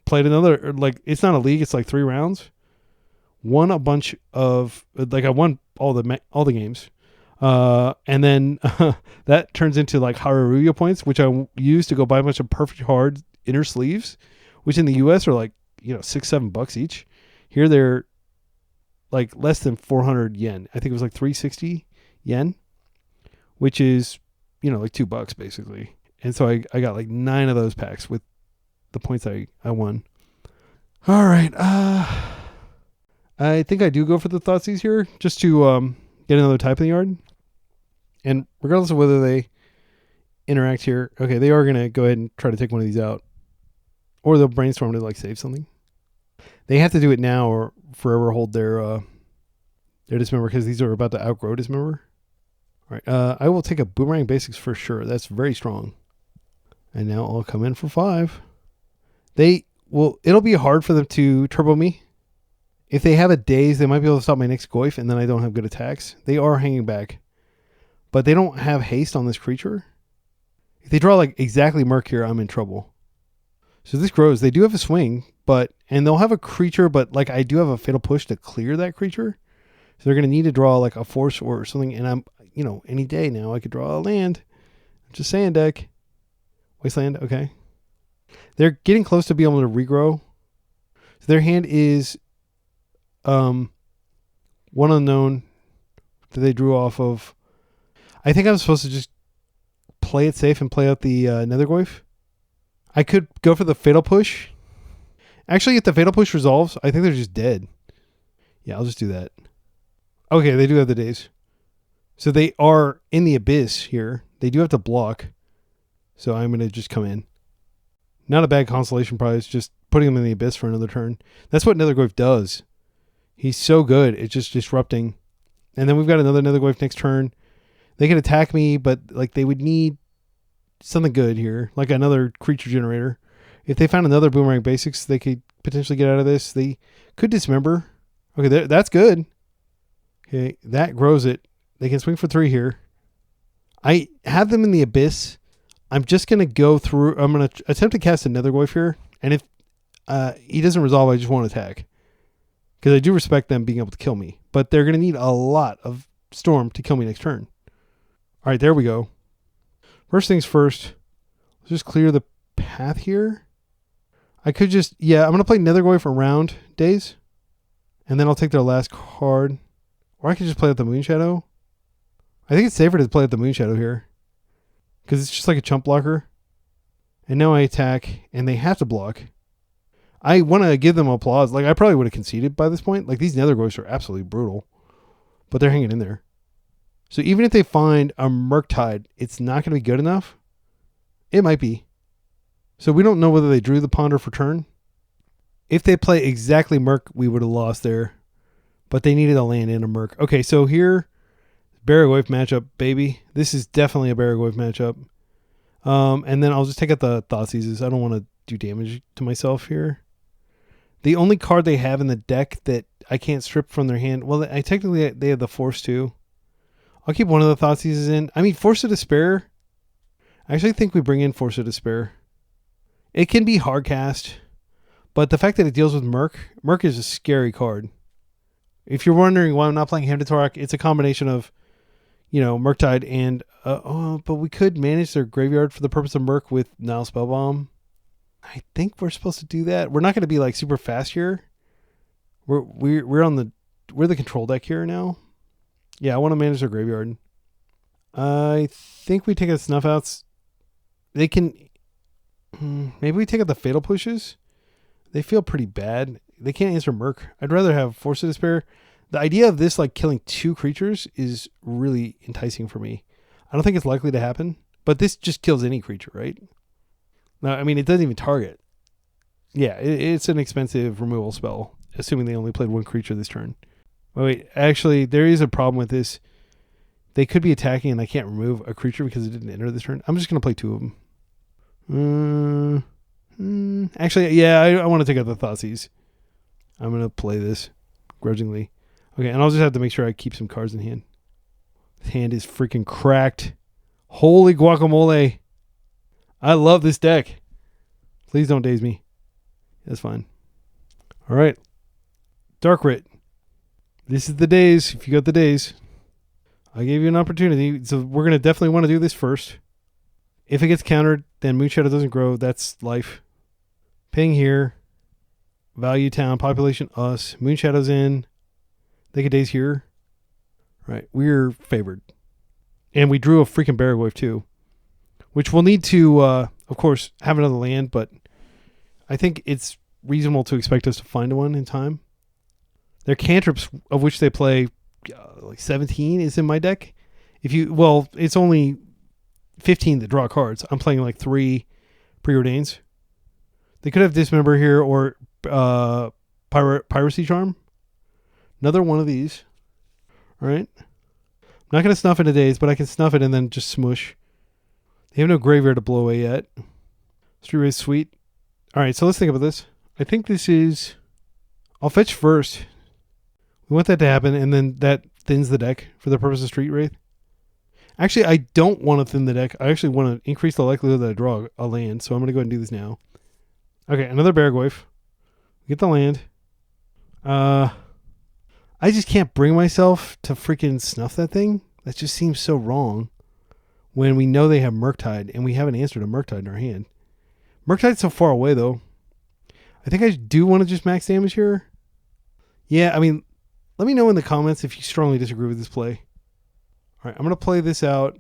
played another. Like it's not a league; it's like 3 rounds. Won a bunch of like I won all the games, and then that turns into like Haruruya points, which I use to go buy a bunch of perfect hard inner sleeves, which in the U.S. are like $6-7 each. Here they're like less than 400 yen. I think it was like 360 yen, which is like $2 basically. And so I got like 9 of those packs with the points I won. All right. I think I do go for the Thoughtseize here just to get another type in the yard. And regardless of whether they interact here, okay, they are going to go ahead and try to take one of these out. Or they'll brainstorm to like save something. They have to do it now or forever hold their Dismember because these are about to outgrow Dismember. All right. I will take a Boomerang Basics for sure. That's very strong. And now I'll come in for 5. It'll be hard for them to turbo me. If they have a daze, they might be able to stop my next Goyf, and then I don't have good attacks. They are hanging back. But they don't have haste on this creature. If they draw like exactly Merc here, I'm in trouble. So this grows. They do have a swing, and they'll have a creature, but like I do have a Fatal Push to clear that creature. So they're going to need to draw like a force or something. And I'm, any day now I could draw a land. Just saying, deck. Wasteland, okay. They're getting close to being able to regrow. So their hand is one unknown that they drew off of. I think I'm supposed to just play it safe and play out the Nethergoyf. I could go for the Fatal Push. Actually, if the Fatal Push resolves, I think they're just dead. Yeah, I'll just do that. Okay, they do have the days. So they are in the abyss here. They do have to block. So I'm going to just come in. Not a bad consolation prize, just putting them in the abyss for another turn. That's what Nethergoyf does. He's so good. It's just disrupting. And then we've got another Nethergoyf next turn. They can attack me, but like they would need something good here, like another creature generator. If they found another Boomerang Basics, they could potentially get out of this. They could dismember. Okay, that's good. Okay, that grows it. They can swing for 3 here. I have them in the abyss. I'm just going to go through. I'm going to attempt to cast a Nethergoyf here. And if he doesn't resolve, I just won't attack. Because I do respect them being able to kill me. But they're going to need a lot of Storm to kill me next turn. All right, there we go. First things first. Let's just clear the path here. I could just, I'm going to play Nethergoyf around days. And then I'll take their last card. Or I could just play with the Moonshadow. I think it's safer to play with the Moonshadow here. Because it's just like a chump blocker. And now I attack, and they have to block. I want to give them applause. Like, I probably would have conceded by this point. Like, these Nethergoyfs are absolutely brutal. But they're hanging in there. So even if they find a Murktide, it's not going to be good enough. It might be. So we don't know whether they drew the Ponder for turn. If they play exactly Murk, we would have lost there. But they needed a land and a Murk. Okay, so here, Barragoyf matchup, baby. This is definitely a Barragoyf matchup. And then I'll just take out the Thoughtseizes. I don't want to do damage to myself here. The only card they have in the deck that I can't strip from their hand, well, they have the Force too. I'll keep one of the Thoughtseizes in. I mean, Force of Despair. I actually think we bring in Force of Despair. It can be hard cast, but the fact that it deals with Murk is a scary card. If you're wondering why I'm not playing Hamdatorak, it's a combination of, Murktide and, but we could manage their graveyard for the purpose of Murk with Nile Spellbomb. I think we're supposed to do that. We're not going to be like super fast here. We're the control deck here now. Yeah, I want to manage their graveyard. I think we take out Snuff Outs. They can, maybe we take out the Fatal Pushes. They feel pretty bad. They can't answer Murk. I'd rather have Force of Despair. The idea of this like killing 2 creatures is really enticing for me. I don't think it's likely to happen, but this just kills any creature, right? No, I mean, it doesn't even target. Yeah, it's an expensive removal spell, assuming they only played 1 creature this turn. Wait, actually, there is a problem with this. They could be attacking and I can't remove a creature because it didn't enter this turn. I'm just going to play 2 of them. Actually, yeah, I want to take out the Thoughtseize. I'm going to play this grudgingly. Okay, and I'll just have to make sure I keep some cards in hand. This hand is freaking cracked. Holy guacamole. I love this deck. Please don't daze me. That's fine. All right. Dark Rit. This is the days. If you got the days. I gave you an opportunity. So we're going to definitely want to do this first. If it gets countered, then Moonshadow doesn't grow. That's life. Ping here. Value town. Population us. Moonshadow's in. They get days here. Right. We're favored. And we drew a freaking Barragoyf too. Which we'll need to, of course, have another land. But I think it's reasonable to expect us to find one in time. Their cantrips, of which they play like 17, is in my deck. It's only 15 that draw cards. I'm playing like 3 Preordains. They could have Dismember here or Piracy Charm. Another one of these. All right. I'm not going to snuff it in days, but I can snuff it and then just smush. They have no graveyard to blow away yet. Street Race Sweet. All right, so let's think about this. I think this is... I'll fetch first. We want that to happen, and then that thins the deck for the purpose of Street Wraith. Actually, I don't want to thin the deck. I actually want to increase the likelihood that I draw a land, so I'm going to go ahead and do this now. Okay, another Beargoyf. Get the land. I just can't bring myself to freaking snuff that thing. That just seems so wrong. When we know they have Murktide and we have an answer to Murktide in our hand. Murktide's so far away though. I think I do want to just max damage here. Yeah, I mean, let me know in the comments if you strongly disagree with this play. All right, I'm going to play this out.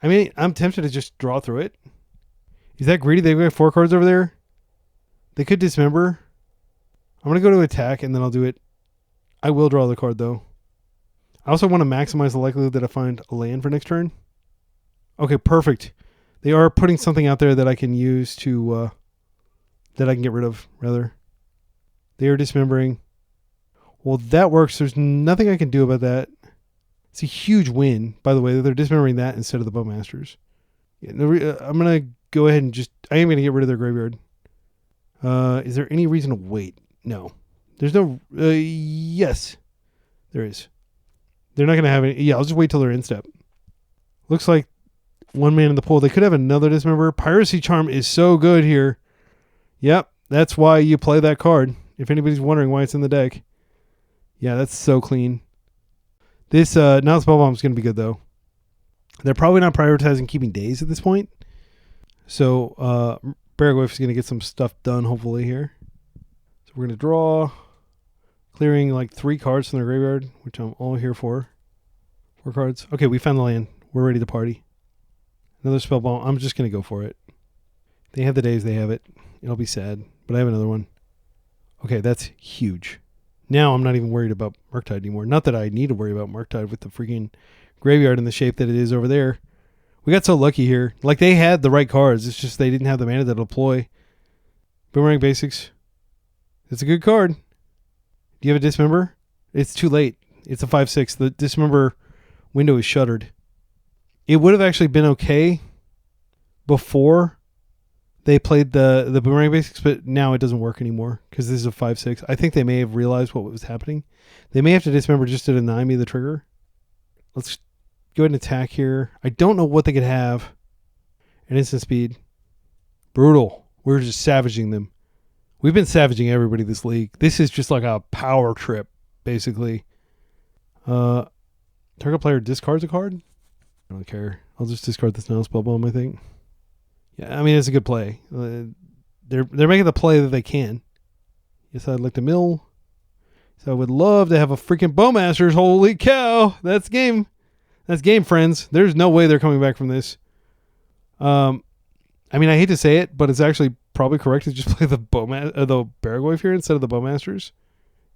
I mean, I'm tempted to just draw through it. Is that greedy? They've got 4 cards over there. They could dismember. I'm going to go to attack and then I'll do it. I will draw the card though. I also want to maximize the likelihood that I find a land for next turn. Okay, perfect. They are putting something out there that I can use to, that I can get rid of, rather. They are dismembering. Well, that works. There's nothing I can do about that. It's a huge win, by the way, that they're dismembering that instead of the Bowmasters. Yeah, I'm going to go ahead and just, I am going to get rid of their graveyard. Is there any reason to wait? No. There's no, yes, there is. They're not going to have any, yeah, I'll just wait till they're in step. Looks like 1 man in the pool. They could have another dismember. Piracy Charm is so good here. Yep, that's why you play that card. If anybody's wondering why it's in the deck. Yeah, that's so clean. This now Spellbomb is going to be good though. They're probably not prioritizing keeping days at this point. So Beargoyf is going to get some stuff done hopefully here. So we're going to draw, clearing like 3 cards from their graveyard, which I'm all here for. 4 cards. Okay, we found the land. We're ready to party. Another Spellbomb. I'm just going to go for it. They have the days, they have it. It'll be sad, but I have another one. Okay, that's huge. Now I'm not even worried about Murktide anymore. Not that I need to worry about Murktide with the freaking graveyard in the shape that it is over there. We got so lucky here. Like, they had the right cards. It's just they didn't have the mana to deploy. Boomerang Basics. It's a good card. Do you have a dismember? It's too late. It's a 5/6. The dismember window is shuttered. It would have actually been okay before they played the Boomerang Basics, but now it doesn't work anymore because this is a 5/6. I think they may have realized what was happening. They may have to dismember just to deny me the trigger. Let's go ahead and attack here. I don't know what they could have. An instant speed. Brutal. We're just savaging them. We've been savaging everybody this league. This is just like a power trip, basically. Target player discards a card? I don't care. I'll just discard this now Spellbomb, I think. Yeah, I mean, it's a good play. They're making the play that they can. Yes, I'd like to mill. So I would love to have a freaking Bowmasters. Holy cow. That's game. That's game, friends. There's no way they're coming back from this. I mean, I hate to say it, but it's actually probably correct to just play the Beargoyf here instead of the Bowmasters.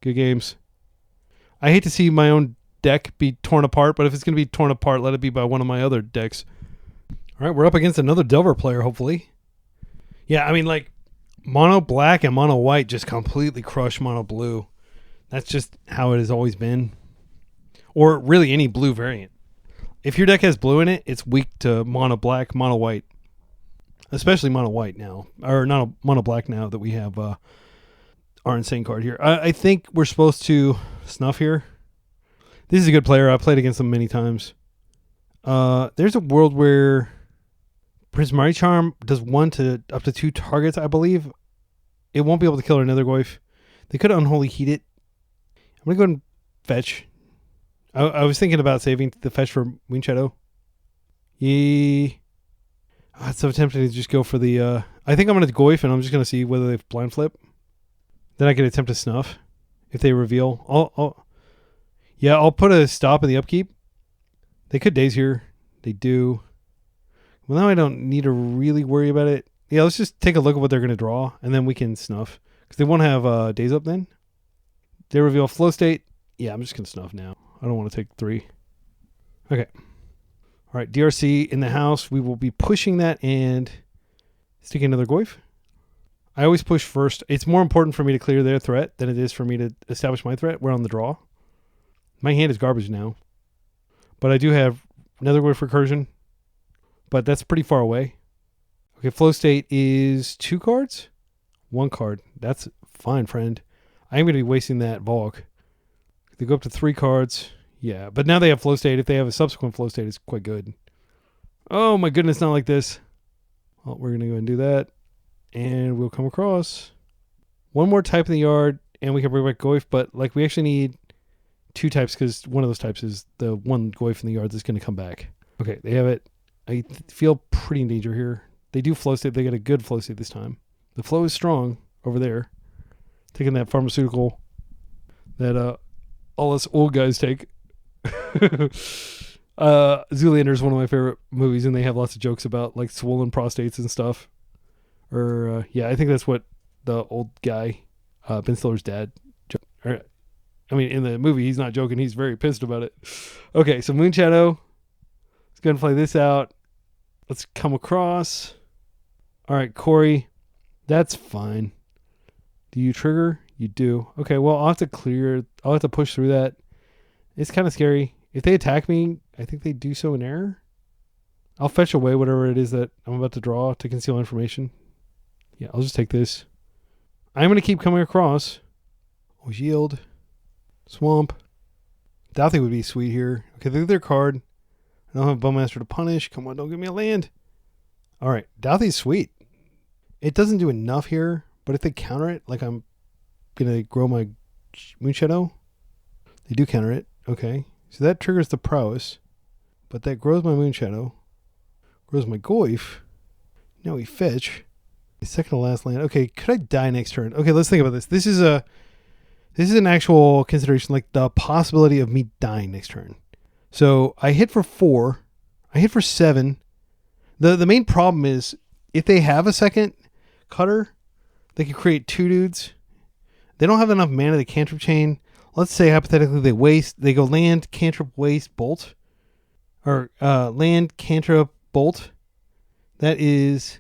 Good games. I hate to see my own deck be torn apart, but if it's going to be torn apart, let it be by one of my other decks. All right, we're up against another Delver player, hopefully. Yeah, I mean, like, mono black and mono white just completely crush mono blue. That's just how it has always been. Or really any blue variant. If your deck has blue in it, it's weak to mono black, mono white. Especially mono white now. Or not mono black now that we have our insane card here. I think we're supposed to snuff here. This is a good player. I've played against them many times. There's a world where Prismarity Charm does 1 to up to 2 targets, I believe. It won't be able to kill our Nethergoyf. They could Unholy Heat it. I'm going to go ahead and fetch. I was thinking about saving the fetch for Moonshadow. Yeah. Oh, it's so tempting to just go for the... I think I'm going to Goyf, and I'm just going to see whether they blind flip. Then I can attempt to snuff if they reveal. I'll put a stop in the upkeep. They could daze here. They do. Well, now I don't need to really worry about it. Yeah, let's just take a look at what they're going to draw, and then we can snuff. Because they won't have daze up then. They reveal flow state. Yeah, I'm just going to snuff now. I don't want to take 3. Okay. All right, DRC in the house. We will be pushing that and sticking another Goyf. I always push first. It's more important for me to clear their threat than it is for me to establish my threat. We're on the draw. My hand is garbage now. But I do have Nethergoyf Recursion. But that's pretty far away. Okay, flow state is 2 cards? 1 card. That's fine, friend. I am going to be wasting that Volk. They go up to 3 cards. Yeah, but now they have flow state. If they have a subsequent flow state, it's quite good. Oh my goodness, not like this. Well, we're going to go and do that. And we'll come across one more type in the yard, and we can bring back Goyf, but like we actually need 2 types because one of those types is the one Goyf in the yard that's going to come back. Okay, they have it. I feel pretty in danger here. They do flow state. They get a good flow state this time. The flow is strong over there. Taking that pharmaceutical that all us old guys take. Zoolander is one of my favorite movies, and they have lots of jokes about like swollen prostates and stuff. Or yeah, I think that's what the old guy, Ben Stiller's dad. I mean, in the movie, he's not joking. He's very pissed about it. Okay, so Moonshadow. Let's go and play this out. Let's come across. All right, Corey. That's fine. Do you trigger? You do. Okay, well, I'll have to clear. I'll have to push through that. It's kind of scary. If they attack me, I think they do so in error. I'll fetch away whatever it is that I'm about to draw to conceal information. Yeah, I'll just take this. I'm going to keep coming across. Oh, yield. Swamp. Douthie would be sweet here. Okay, they're their card. I don't have Bowmaster to punish. Come on, don't give me a land. All right, Douthie's sweet. It doesn't do enough here, but if they counter it, like I'm going to grow my Moonshadow, they do counter it. Okay, so that triggers the prowess, but that grows my Moonshadow, grows my Goyf. Now we fetch. Second to last land. Okay, could I die next turn? Okay, let's think about this. This is an actual consideration, like the possibility of me dying next turn. So I hit for 4. I hit for 7. The main problem is if they have a second cutter, they can create 2 dudes. They don't have enough mana to cantrip chain. Let's say hypothetically they go land, cantrip, waste, bolt. Or land, cantrip, bolt. That is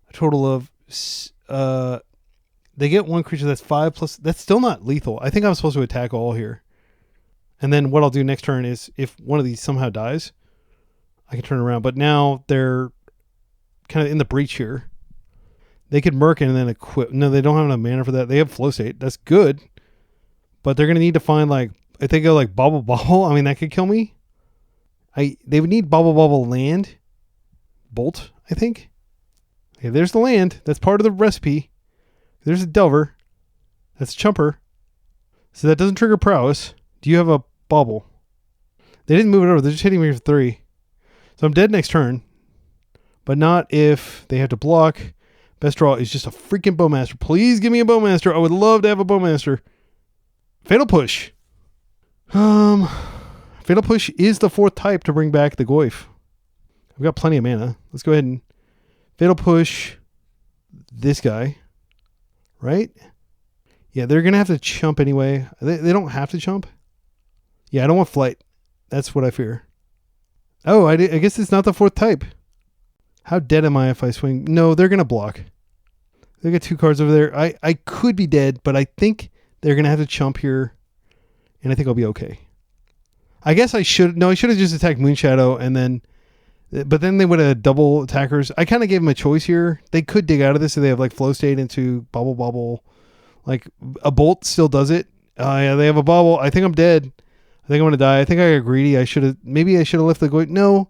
a total of they get 1 creature that's 5 plus. That's still not lethal. I think I'm supposed to attack all here. And then what I'll do next turn is if one of these somehow dies, I can turn around. But now they're kind of in the breach here. They could Merc and then equip. No, they don't have enough mana for that. They have flow state. That's good. But they're going to need to find like, if they go like Bobble Bobble, I mean, that could kill me. They would need Bobble Bobble land. Bolt, I think. Okay, there's the land. That's part of the recipe. There's a Delver. That's Chumper. So that doesn't trigger prowess. Do you have a Bobble? They didn't move it over. They're just hitting me for 3. So I'm dead next turn. But not if they have to block. Best draw is just a freaking Bowmaster. Please give me a Bowmaster. I would love to have a Bowmaster. Fatal Push. Fatal Push is the 4th type to bring back the Goyf. I've got plenty of mana. Let's go ahead and Fatal Push this guy. Right? Yeah, they're going to have to chump anyway. They don't have to chump. Yeah, I don't want flight. That's what I fear. Oh, I guess it's not the 4th type. How dead am I if I swing? No, they're going to block. They got 2 cards over there. I could be dead, but I think they're going to have to chump here. And I think I'll be okay. I guess I should have just attacked Moonshadow and then, but then they would have double attackers. I kind of gave them a choice here. They could dig out of this, so they have like flow state into Bobble Bobble. Like a Bolt still does it. Yeah, they have a Bobble. I think I'm dead. I think I'm gonna die. I think I got greedy. Maybe I should have left the Goyf. No,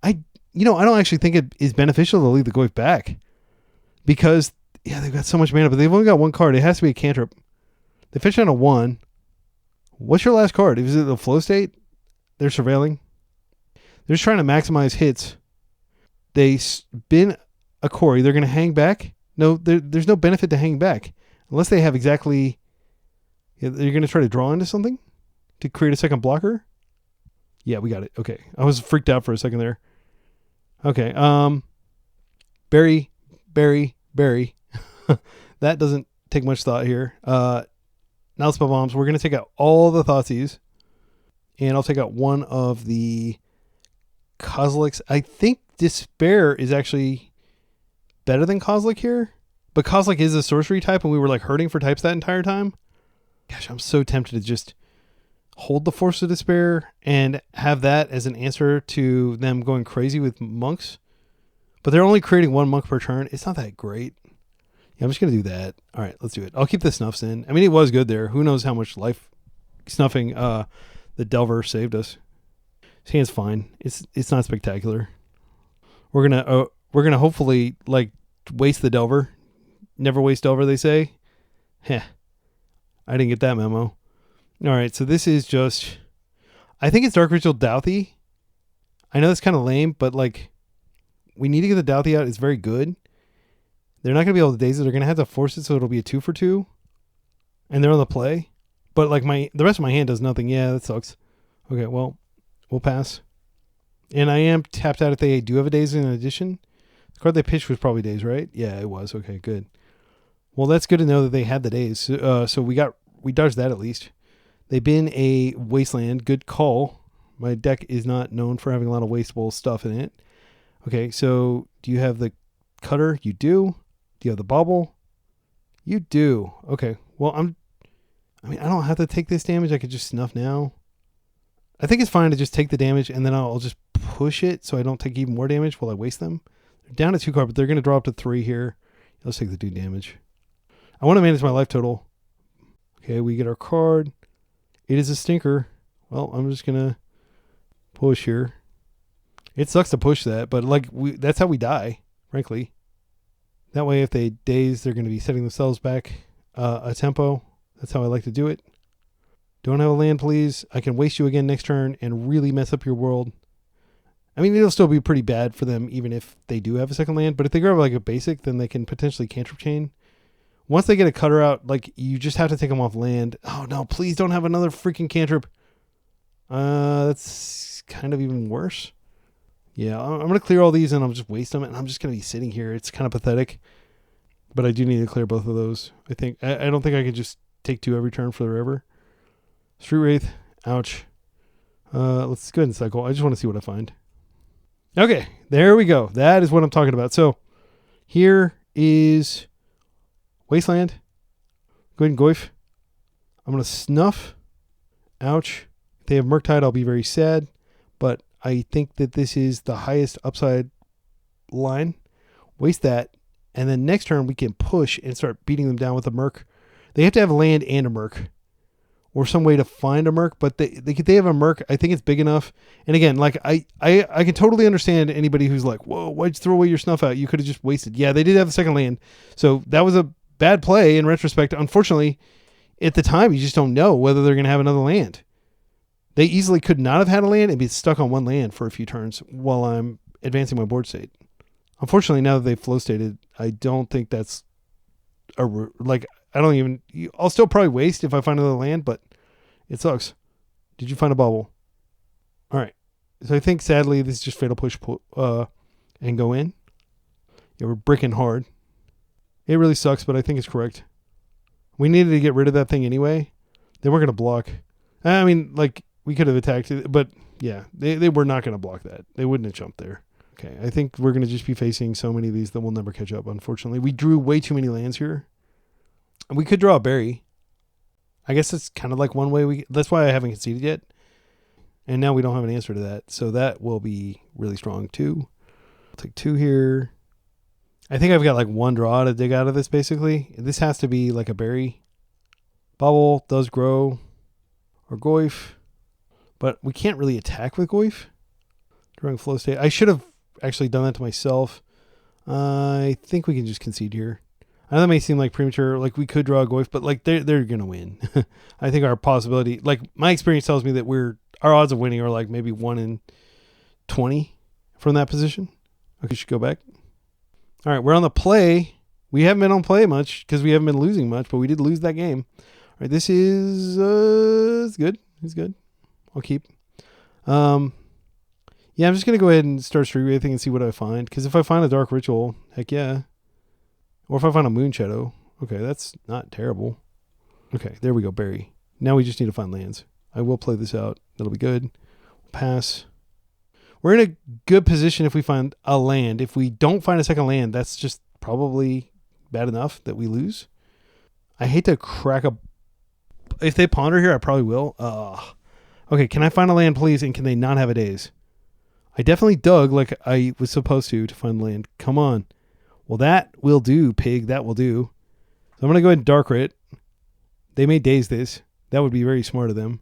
I don't actually think it is beneficial to leave the Goyf back because they've got so much mana, but they've only got 1 card. It has to be a cantrip. They fish on a 1. What's your last card? Is it the flow state? They're surveilling. They're just trying to maximize hits. They spin a Corey. They're going to hang back. No, there's no benefit to hang back unless they have exactly. You're going to try to draw into something to create a second blocker. Yeah, we got it. Okay, I was freaked out for a second there. Okay, Barry. That doesn't take much thought here. Now spell bombs. We're going to take out all the Thoughtseize. And I'll take out one of the Koziliks. I think Despair is actually better than Kozilek here. But Kozilek is a sorcery type, and we were like hurting for types that entire time. Gosh, I'm so tempted to just hold the Force of Despair and have that as an answer to them going crazy with monks. But they're only creating 1 monk per turn. It's not that great. Yeah, I'm just going to do that. All right, let's do it. I'll keep the Snuffs in. I mean, it was good there. Who knows how much life snuffing the Delver saved us. His hand's fine. It's not spectacular. We're gonna hopefully like waste the Delver, never waste over, they say. Heh. I didn't get that memo. All right, so this is just... I think it's Dark Ritual Douthie. I know that's kind of lame, but like, we need to get the Douthie out. It's very good. They're not going to be able to daze it. They're going to have to force it so it'll be a 2 for 2. And they're on the play. But like the rest of my hand does nothing. Yeah, that sucks. Okay, well, we'll pass. And I am tapped out if they do have a daze in addition. The card they pitched was probably daze, right? Yeah, it was. Okay, good. Well, that's good to know that they had the daze. So we dodged that at least. They bin a Wasteland. Good call. My deck is not known for having a lot of wasteful stuff in it. Okay, so do you have the cutter? You do. Do you have the bauble? You do. Okay, well, I don't have to take this damage. I could just snuff now. I think it's fine to just take the damage and then I'll just push it so I don't take even more damage while I waste them. They're down to 2 cards, but they're going to drop to 3 here. Let's take the 2 damage. I want to manage my life total. Okay, we get our card. It is a stinker. Well, I'm just going to push here. It sucks to push that, but like that's how we die, frankly. That way, if they daze, they're going to be setting themselves back a tempo. That's how I like to do it. Don't have a land, please. I can waste you again next turn and really mess up your world. I mean, it'll still be pretty bad for them, even if they do have a second land. But if they grab like a basic, then they can potentially cantrip chain. Once they get a cutter out, like you just have to take them off land. Oh no, please don't have another freaking cantrip. That's kind of even worse. Yeah, I'm going to clear all these and I'll just waste them. And I'm just going to be sitting here. It's kind of pathetic. But I do need to clear both of those. I think I don't think I can just take 2 every turn forever. Street Wraith. Ouch. Let's go ahead and cycle. I just want to see what I find. Okay, there we go. That is what I'm talking about. So here is Wasteland. Go ahead and Goyf. I'm going to snuff. Ouch. If they have Murktide, I'll be very sad. But I think that this is the highest upside line. Waste that. And then next turn we can push and start beating them down with a Merc. They have to have land and a Merc. Or some way to find a Merc. But they have a Merc. I think it's big enough. And again, like I can totally understand anybody who's like, whoa, why'd you throw away your snuff out? You could have just wasted. Yeah, they did have the second land. So that was a bad play in retrospect. Unfortunately, at the time, you just don't know whether they're going to have another land. They easily could not have had a land and be stuck on one land for a few turns while I'm advancing my board state. Unfortunately, now that they've flow stated, I don't think that's I'll still probably waste if I find another land, but it sucks. Did you find a bubble? All right. So I think sadly this is just fatal push and go in. Yeah, we're bricking hard. It really sucks, but I think it's correct. We needed to get rid of that thing anyway. They weren't going to block. I mean, like, we could have attacked it, but yeah, they were not going to block that. They wouldn't have jumped there. Okay, I think we're going to just be facing so many of these that we'll never catch up, unfortunately. We drew way too many lands here. We could draw a berry. I guess it's kind of like one way that's why I haven't conceded yet. And now we don't have an answer to that. So that will be really strong too. I'll take 2 here. I think I've got like 1 draw to dig out of this basically. This has to be like a berry. Bubble does grow. Or Goyf. But we can't really attack with Goyf during flow state. I should have actually done that to myself. I think we can just concede here. I know that may seem like premature. Like we could draw a Goyf, but like they're going to win. I think our possibility, like my experience tells me that our odds of winning are like maybe 1 in 20 from that position. Okay, should go back. All right, we're on the play. We haven't been on play much because we haven't been losing much, but we did lose that game. All right, this is it's good. It's good. I'll keep. Yeah, I'm just going to go ahead and start street wraithing and see what I find. Because if I find a Dark Ritual, heck yeah. Or if I find a Moonshadow, okay, that's not terrible. Okay, there we go, berry. Now we just need to find lands. I will play this out. That'll be good. Pass. We're in a good position if we find a land. If we don't find a second land, that's just probably bad enough that we lose. I hate to crack a... If they ponder here, I probably will. Okay, can I find a land, please? And can they not have a daze? I definitely dug like I was supposed to find land. Come on. Well, that will do, pig. That will do. So I'm going to go ahead and dark rit. They may daze this. That would be very smart of them.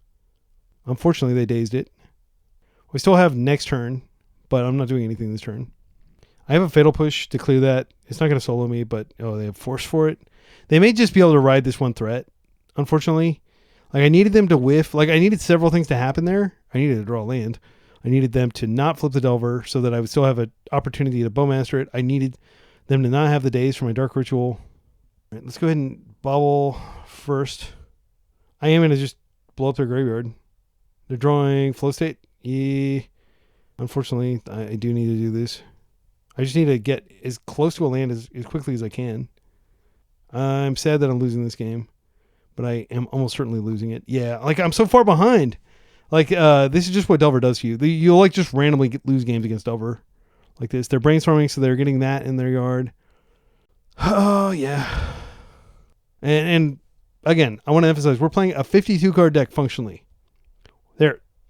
Unfortunately, they dazed it. We still have next turn, but I'm not doing anything this turn. I have a Fatal Push to clear that. It's not going to solo me, but oh, they have Force for it. They may just be able to ride this one threat, unfortunately. Like, I needed them to whiff. Like, I needed several things to happen there. I needed to draw land. I needed them to not flip the Delver so that I would still have an opportunity to Bowmaster it. I needed them to not have the days for my Dark Ritual. All right, let's go ahead and bobble first. I am going to just blow up their graveyard. They're drawing Flow State. Yeah. Unfortunately, I do need to do this. I just need to get as close to a land as quickly as I can. I'm sad that I'm losing this game, but I am almost certainly losing it. Yeah, like I'm so far behind. Like this is just what Delver does to you. You'll like just randomly lose games against Delver like this. They're brainstorming, so they're getting that in their yard. Oh yeah. And again, I want to emphasize we're playing a 52 card deck functionally.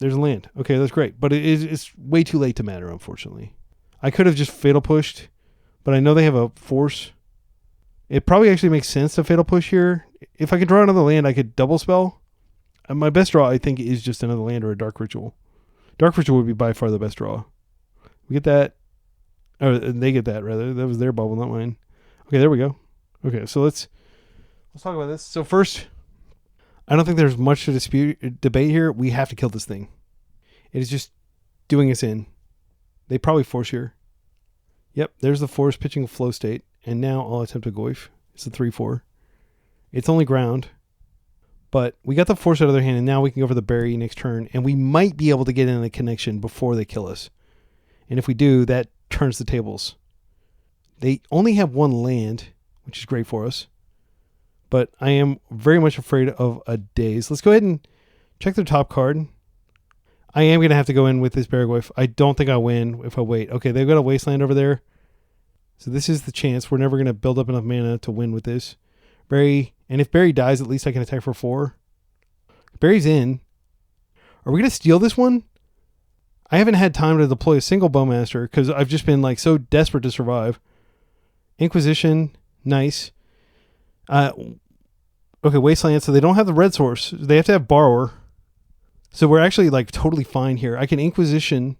There's a land. Okay, that's great, but it's way too late to matter, unfortunately. I could have just Fatal Pushed, but I know they have a Force. It probably actually makes sense to Fatal Push here. If I could draw another land, I could double spell. My best draw, I think, is just another land or a Dark Ritual. Dark Ritual would be by far the best draw. We get that. Or they get that, rather. That was their bubble, not mine. Okay, there we go. Okay, so let's talk about this. So first, I don't think there's much to debate here. We have to kill this thing. It is just doing us in. They probably Force here. Yep, there's the Force pitching Flow State. And now I'll attempt a Goyf. It's a 3-4. It's only ground. But we got the Force out of their hand, and now we can go for the Berry next turn. And we might be able to get in a connection before they kill us. And if we do, that turns the tables. They only have one land, which is great for us. But I am very much afraid of a Daze. Let's go ahead and check their top card. I am going to have to go in with this Barragoyf. I don't think I'll win if I wait. Okay, they've got a Wasteland over there. So this is the chance. We're never going to build up enough mana to win with this. Barry, and if Barry dies, at least I can attack for 4. Barry's in. Are we going to steal this one? I haven't had time to deploy a single Bowmaster because I've just been like so desperate to survive. Inquisition, nice. Okay, Wasteland, so they don't have the red source. They have to have Borrower. So we're actually like totally fine here. I can Inquisition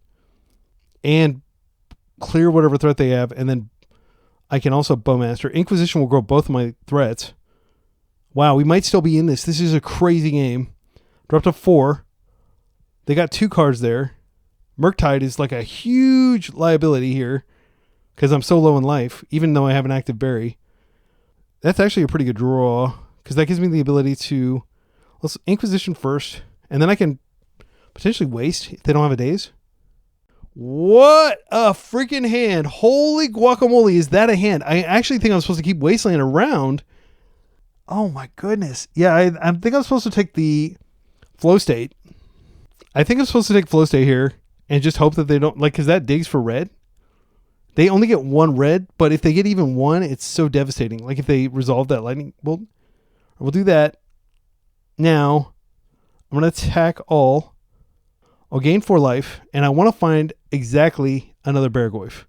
and clear whatever threat they have, and then I can also Bowmaster. Inquisition will grow both of my threats. Wow, we might still be in this. This is a crazy game. Dropped to 4. They got 2 cards there. Murktide is like a huge liability here because I'm so low in life, even though I have an active Berry. That's actually a pretty good draw because that gives me the ability to let's Inquisition first, and then I can potentially waste if they don't have a Daze. What a freaking hand. Holy guacamole, is that a hand? I actually think I'm supposed to keep Wasteland around. Oh my goodness. Yeah, I think I'm supposed to take the Flow State. I think I'm supposed to take Flow State here and just hope that they don't, like, because that digs for red. They only get 1 red, but if they get even 1, it's so devastating. Like if they resolve that lightning, we'll do that. Now, I'm going to attack all. I'll gain 4 life, and I want to find exactly another Barragoyf.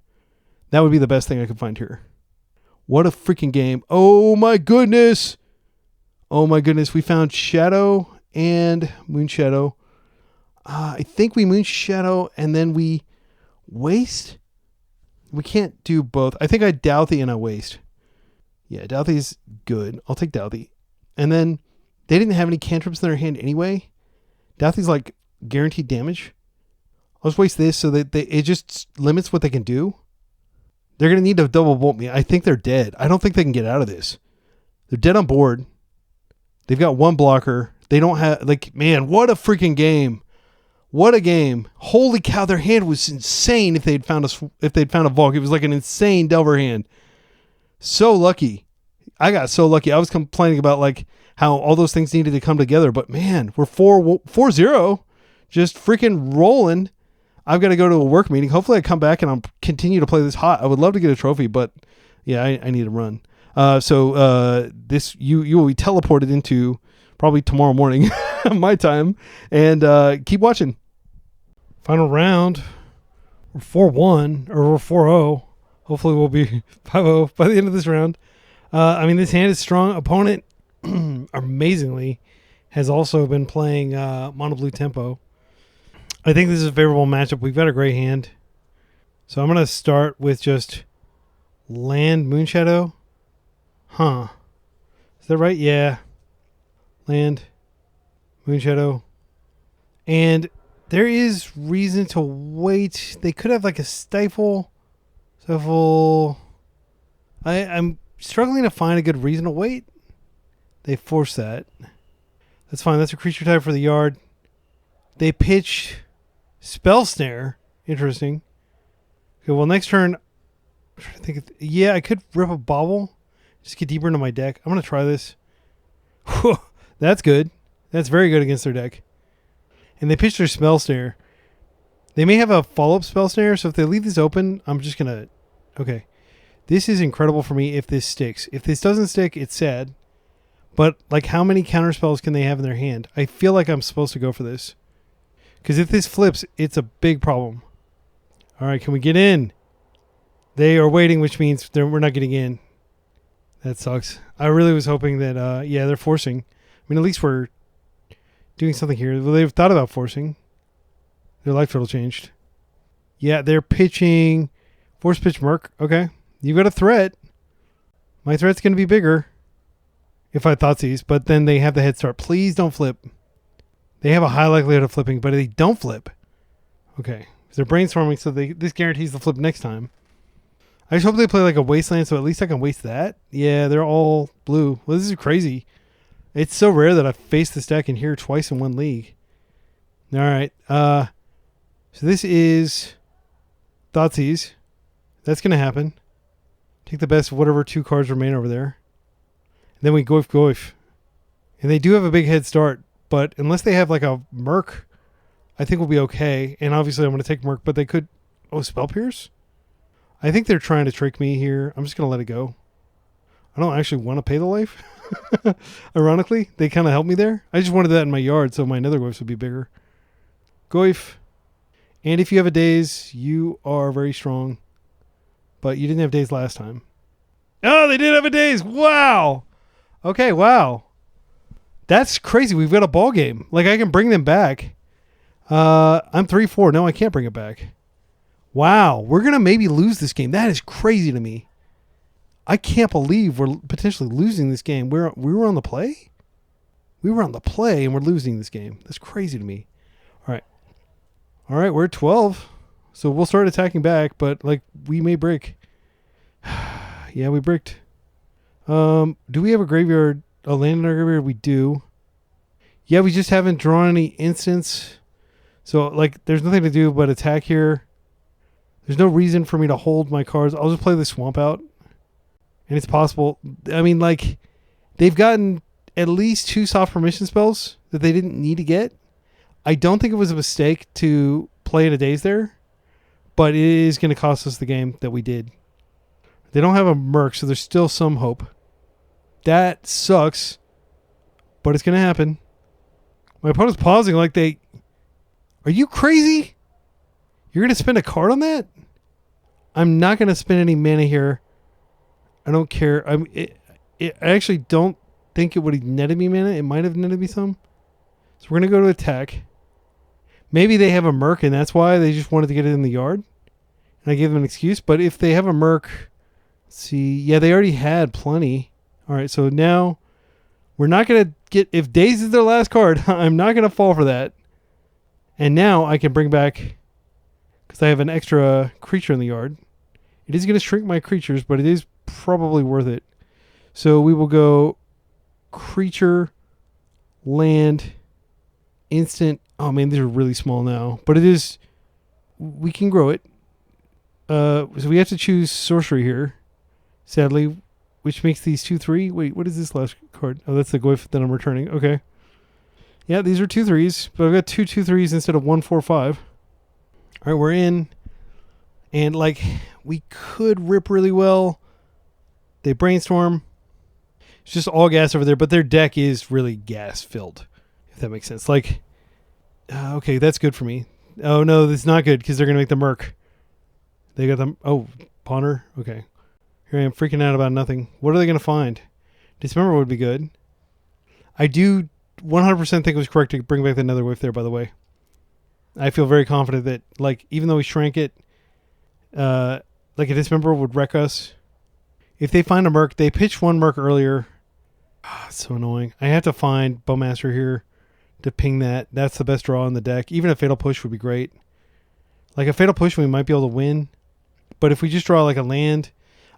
That would be the best thing I could find here. What a freaking game. Oh my goodness. Oh my goodness. We found Shadow and Moonshadow. I think we Moonshadow and then we waste. We can't do both. I think I Douthie and I waste. Yeah, Douthie's good. I'll take Douthie. And then they didn't have any cantrips in their hand anyway. Douthie's like guaranteed damage. I'll just waste this so that it just limits what they can do. They're going to need to double bolt me. I think they're dead. I don't think they can get out of this. They're dead on board. They've got 1 blocker. They don't have, like, man, what a freaking game. What a game. Holy cow, their hand was insane if they'd found a Volk. It was like an insane Delver hand. So lucky. I got so lucky. I was complaining about like how all those things needed to come together, but man, we're 4-0. Just freaking rolling. I've got to go to a work meeting. Hopefully I come back and I'll continue to play this hot. I would love to get a trophy, but yeah, I need to run. This you will be teleported into probably tomorrow morning, my time, and keep watching. Final round. We're 4-1 or we're 4-0. Hopefully we'll be 5-0 by the end of this round. I mean, this hand is strong. Opponent, amazingly, has also been playing mono blue tempo. I think this is a favorable matchup. We've got a great hand. So I'm going to start with just land Moonshadow. Huh. Is that right? Yeah. Land Moonshadow. And there is reason to wait. They could have like a stifle. I'm struggling to find a good reason to wait. They force that. That's fine. That's a creature type for the yard. They pitch Spell Snare. Interesting. Okay, well, next turn, I think yeah, I could rip a Bobble. Just get deeper into my deck. I'm going to try this. That's good. That's very good against their deck. And they pitch their Spell Snare. They may have a follow-up Spell Snare, so if they leave this open, I'm just going to... Okay. This is incredible for me if this sticks. If this doesn't stick, it's sad. But, like, how many counter spells can they have in their hand? I feel like I'm supposed to go for this. Because if this flips, it's a big problem. All right, can we get in? They are waiting, which means we're not getting in. That sucks. I really was hoping that, yeah, they're forcing. I mean, at least we're doing something here. Well, they've thought about forcing. Their life total changed. Yeah, they're pitching force pitch Merc. Okay. You got a threat. My threat's going to be bigger if I Thoughtseize, but then they have the head start. Please don't flip. They have a high likelihood of flipping, but they don't flip. Okay. They're brainstorming, so this guarantees the flip next time. I just hope they play like a Wasteland, so at least I can waste that. Yeah, they're all blue. Well, this is crazy. It's so rare that I face this deck in here twice in one league. All right. So this is Thoughtseize. That's going to happen. Take the best of whatever 2 cards remain over there. And then we Goyf. And they do have a big head start, but unless they have like a Merc, I think we'll be okay. And obviously I'm going to take Merc, but they could... Oh, Spell Pierce? I think they're trying to trick me here. I'm just going to let it go. I don't actually want to pay the life. Ironically, they kind of helped me there. I just wanted that in my yard so my Nethergoyfs would be bigger. Goyf. And if you have a daze, you are very strong. But you didn't have daze last time. Oh, they did have a daze. Wow. Okay, wow. That's crazy. We've got a ball game. Like, I can bring them back. I'm 3-4. No, I can't bring it back. Wow. We're going to maybe lose this game. That is crazy to me. I can't believe we're potentially losing this game. We were on the play? We were on the play and we're losing this game. That's crazy to me. All right. All right, we're at 12. So we'll start attacking back, but like we may break. Yeah, we bricked. Do we have a graveyard? A land in our graveyard? We do. Yeah, we just haven't drawn any instants. So like there's nothing to do but attack here. There's no reason for me to hold my cards. I'll just play the swamp out. And it's possible. I mean, like, they've gotten at least 2 soft permission spells that they didn't need to get. I don't think it was a mistake to play in a daze there, but it is going to cost us the game that we did. They don't have a Merc, so there's still some hope. That sucks, but it's going to happen. My opponent's pausing like they... Are you crazy? You're going to spend a card on that? I'm not going to spend any mana here. I don't care. I actually don't think it would have netted me mana. It might have netted me some. So we're going to go to attack. Maybe they have a Merc and that's why they just wanted to get it in the yard. And I gave them an excuse. But if they have a Merc... Let's see. Yeah, they already had plenty. All right, so now we're not going to get... If Daze is their last card, I'm not going to fall for that. And now I can bring back... Because I have an extra creature in the yard. It is going to shrink my creatures, but it is probably worth it. So we will go creature, land, instant. Oh man, these are really small now, but it is, we can grow it. So we have to choose sorcery here, sadly, which makes these 2/3. Wait, what is this last card? Oh, that's the Goyf that I'm returning. Okay. Yeah, these are 2/3, but I've got 2 2/3 instead of 1 4 5. All right, we're in. And like, we could rip really well. They brainstorm. It's just all gas over there, but their deck is really gas filled, if that makes sense. Like, okay, that's good for me. Oh no, that's not good because they're gonna make the Merc. They got them. Oh, Pawner. Okay, here I am freaking out about nothing. What are they gonna find? Dismember would be good. I do 100% think it was correct to bring back the Nethergoyf there. By the way, I feel very confident that like even though we shrank it, Like a dismember would wreck us. If they find a merc, they pitched one merc earlier. It's so annoying. I have to find Bowmaster here to ping that. That's the best draw in the deck. Even a Fatal Push would be great. Like a Fatal Push, we might be able to win. But if we just draw like a land,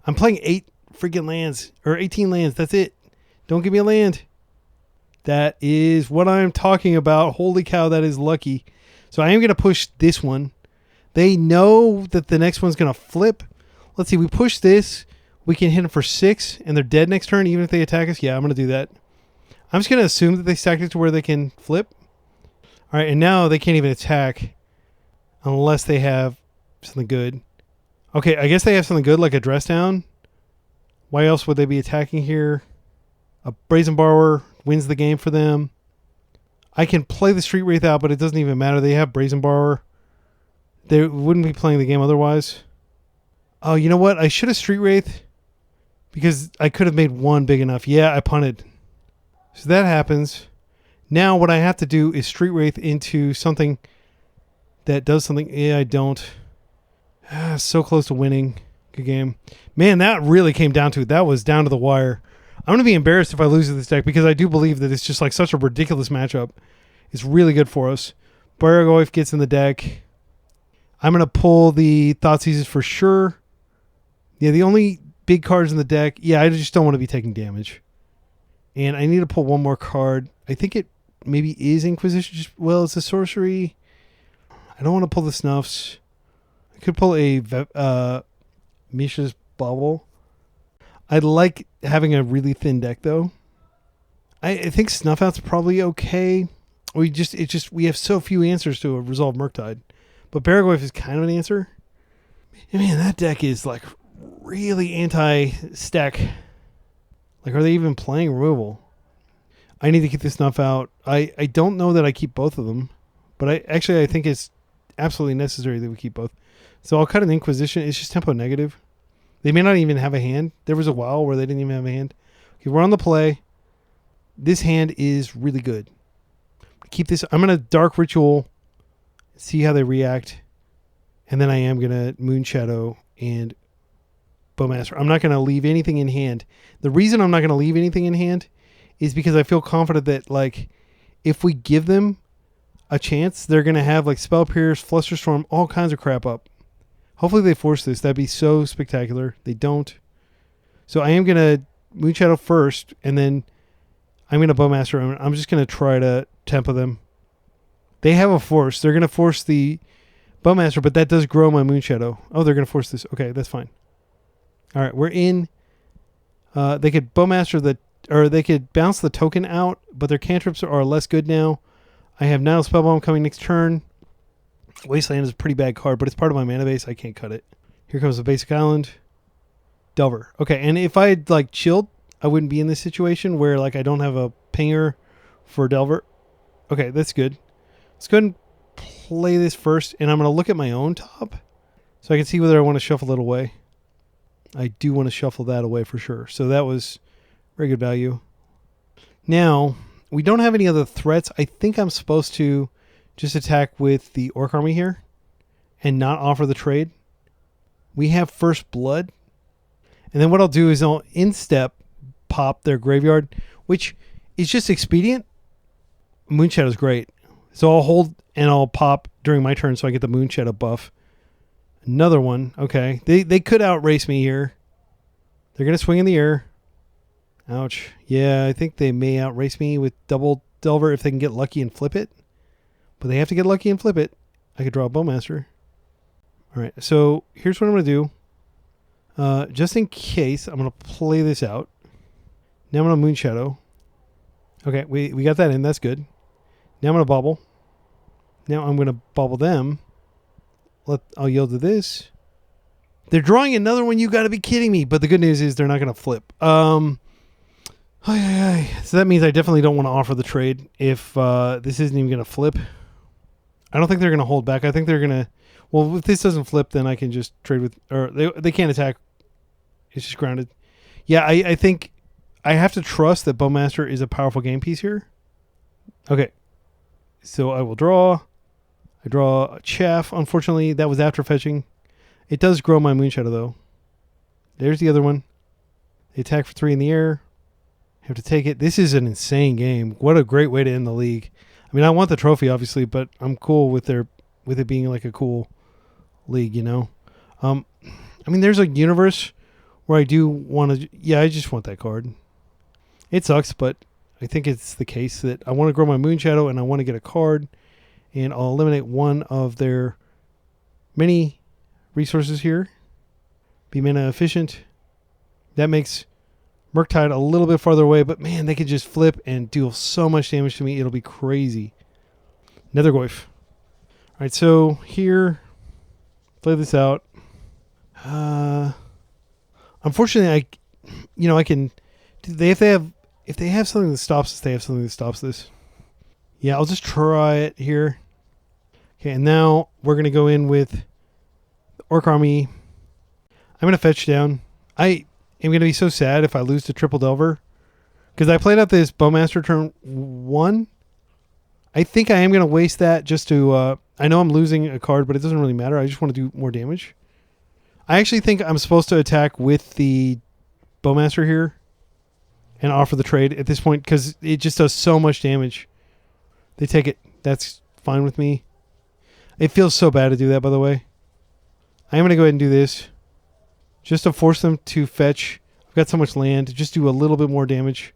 I'm playing 8 freaking lands or 18 lands. That's it. Don't give me a land. That is what I'm talking about. Holy cow, that is lucky. So I am going to push this one. They know that the next one's going to flip. Let's see. We push this. We can hit them for 6, and they're dead next turn, even if they attack us. Yeah, I'm going to do that. I'm just going to assume that they stacked it to where they can flip. All right, and now they can't even attack unless they have something good. Okay, I guess they have something good like a Dress Down. Why else would they be attacking here? A Brazen Borrower wins the game for them. I can play the Street Wraith out, but it doesn't even matter. They have Brazen Borrower. They wouldn't be playing the game otherwise. Oh, you know what? I should have Street Wraith because I could have made one big enough. Yeah, I punted. So that happens. Now what I have to do is Street Wraith into something that does something. Yeah, I don't. So close to winning. Good game. Man, that really came down to it. That was down to the wire. I'm going to be embarrassed if I lose to this deck because I do believe that it's just like such a ridiculous matchup. It's really good for us. Jaroom gets in the deck. I'm going to pull the Thoughtseizes for sure. Yeah, the only big cards in the deck. Yeah, I just don't want to be taking damage. And I need to pull one more card. I think it maybe is Inquisition. Well, it's a sorcery. I don't want to pull the Snuffs. I could pull a Misha's Bubble. I like having a really thin deck though. I think Snuff Out's probably okay. We have so few answers to a Resolve Murktide. But Jaroom is kind of an answer. And man, that deck is like really anti-stack. Like, are they even playing removal? I need to keep this Snuff Out. I don't know that I keep both of them. But I think it's absolutely necessary that we keep both. So I'll cut an Inquisition. It's just tempo negative. They may not even have a hand. There was a while where they didn't even have a hand. Okay, we're on the play. This hand is really good. Keep this. I'm going to Dark Ritual. See how they react. And then I am going to Moonshadow and Bowmaster. I'm not going to leave anything in hand. The reason I'm not going to leave anything in hand is because I feel confident that, like, if we give them a chance, they're going to have, like, Spell Pierce, Flusterstorm, all kinds of crap up. Hopefully they force this. That'd be so spectacular. They don't. So I am going to Moonshadow first, and then I'm going to Bowmaster. I'm just going to try to tempo them. They have a force. They're going to force the Bowmaster, but that does grow my Moonshadow. Oh, they're going to force this. Okay, that's fine. All right, we're in. They could Bowmaster or they could bounce the token out, but their cantrips are less good now. I have now Spellbomb coming next turn. Wasteland is a pretty bad card, but it's part of my mana base. I can't cut it. Here comes the basic island. Delver. Okay, and if I had, like, chilled, I wouldn't be in this situation where, like, I don't have a pinger for Delver. Okay, that's good. Let's go ahead and play this first, and I'm going to look at my own top so I can see whether I want to shuffle it away. I do want to shuffle that away for sure. So that was very good value. Now, we don't have any other threats. I think I'm supposed to just attack with the Orc Army here and not offer the trade. We have First Blood. And then what I'll do is I'll instep pop their graveyard, which is just expedient. Moonshadow's great. So I'll hold and I'll pop during my turn so I get the Moonshadow buff. Another one. Okay. They could outrace me here. They're going to swing in the air. Ouch. Yeah, I think they may outrace me with double Delver if they can get lucky and flip it. But they have to get lucky and flip it. I could draw a Bowmaster. All right, so here's what I'm going to do. Just in case, I'm going to play this out. Now I'm going to Moonshadow. Okay, we got that in. That's good. Now I'm going to bobble. Now I'm going to bobble them. I'll yield to this. They're drawing another one. You got to be kidding me. But the good news is they're not going to flip. So that means I definitely don't want to offer the trade if this isn't even going to flip. I don't think they're going to hold back. I think they're going to... Well, if this doesn't flip, then I can just trade with... Or they can't attack. It's just grounded. Yeah, I think I have to trust that Bowmaster is a powerful game piece here. Okay. So I will draw. I draw a Chaff. Unfortunately, that was after fetching. It does grow my Moonshadow, though. There's the other one. They attack for 3 in the air. Have to take it. This is an insane game. What a great way to end the league. I mean, I want the trophy, obviously, but I'm cool with it being like a cool league, you know? I mean, there's a universe where I do want to... Yeah, I just want that card. It sucks, but I think it's the case that I want to grow my Moonshadow and I want to get a card, and I'll eliminate one of their many resources here. Be mana efficient. That makes Murktide a little bit farther away, but man, they could just flip and deal so much damage to me. It'll be crazy. Nethergoyf. All right, so here, play this out. Unfortunately, I can. If they have something that stops this, they have something that stops this. Yeah, I'll just try it here. Okay, and now we're gonna go in with the Orc Army. I'm gonna fetch down. I am going to be so sad if I lose to Triple Delver, because I played out this Bowmaster turn 1. I think I am going to waste that just to... I know I'm losing a card, but it doesn't really matter. I just want to do more damage. I actually think I'm supposed to attack with the Bowmaster here and offer the trade at this point, because it just does so much damage. They take it. That's fine with me. It feels so bad to do that, by the way. I am going to go ahead and do this, just to force them to fetch. I've got so much land to just do a little bit more damage.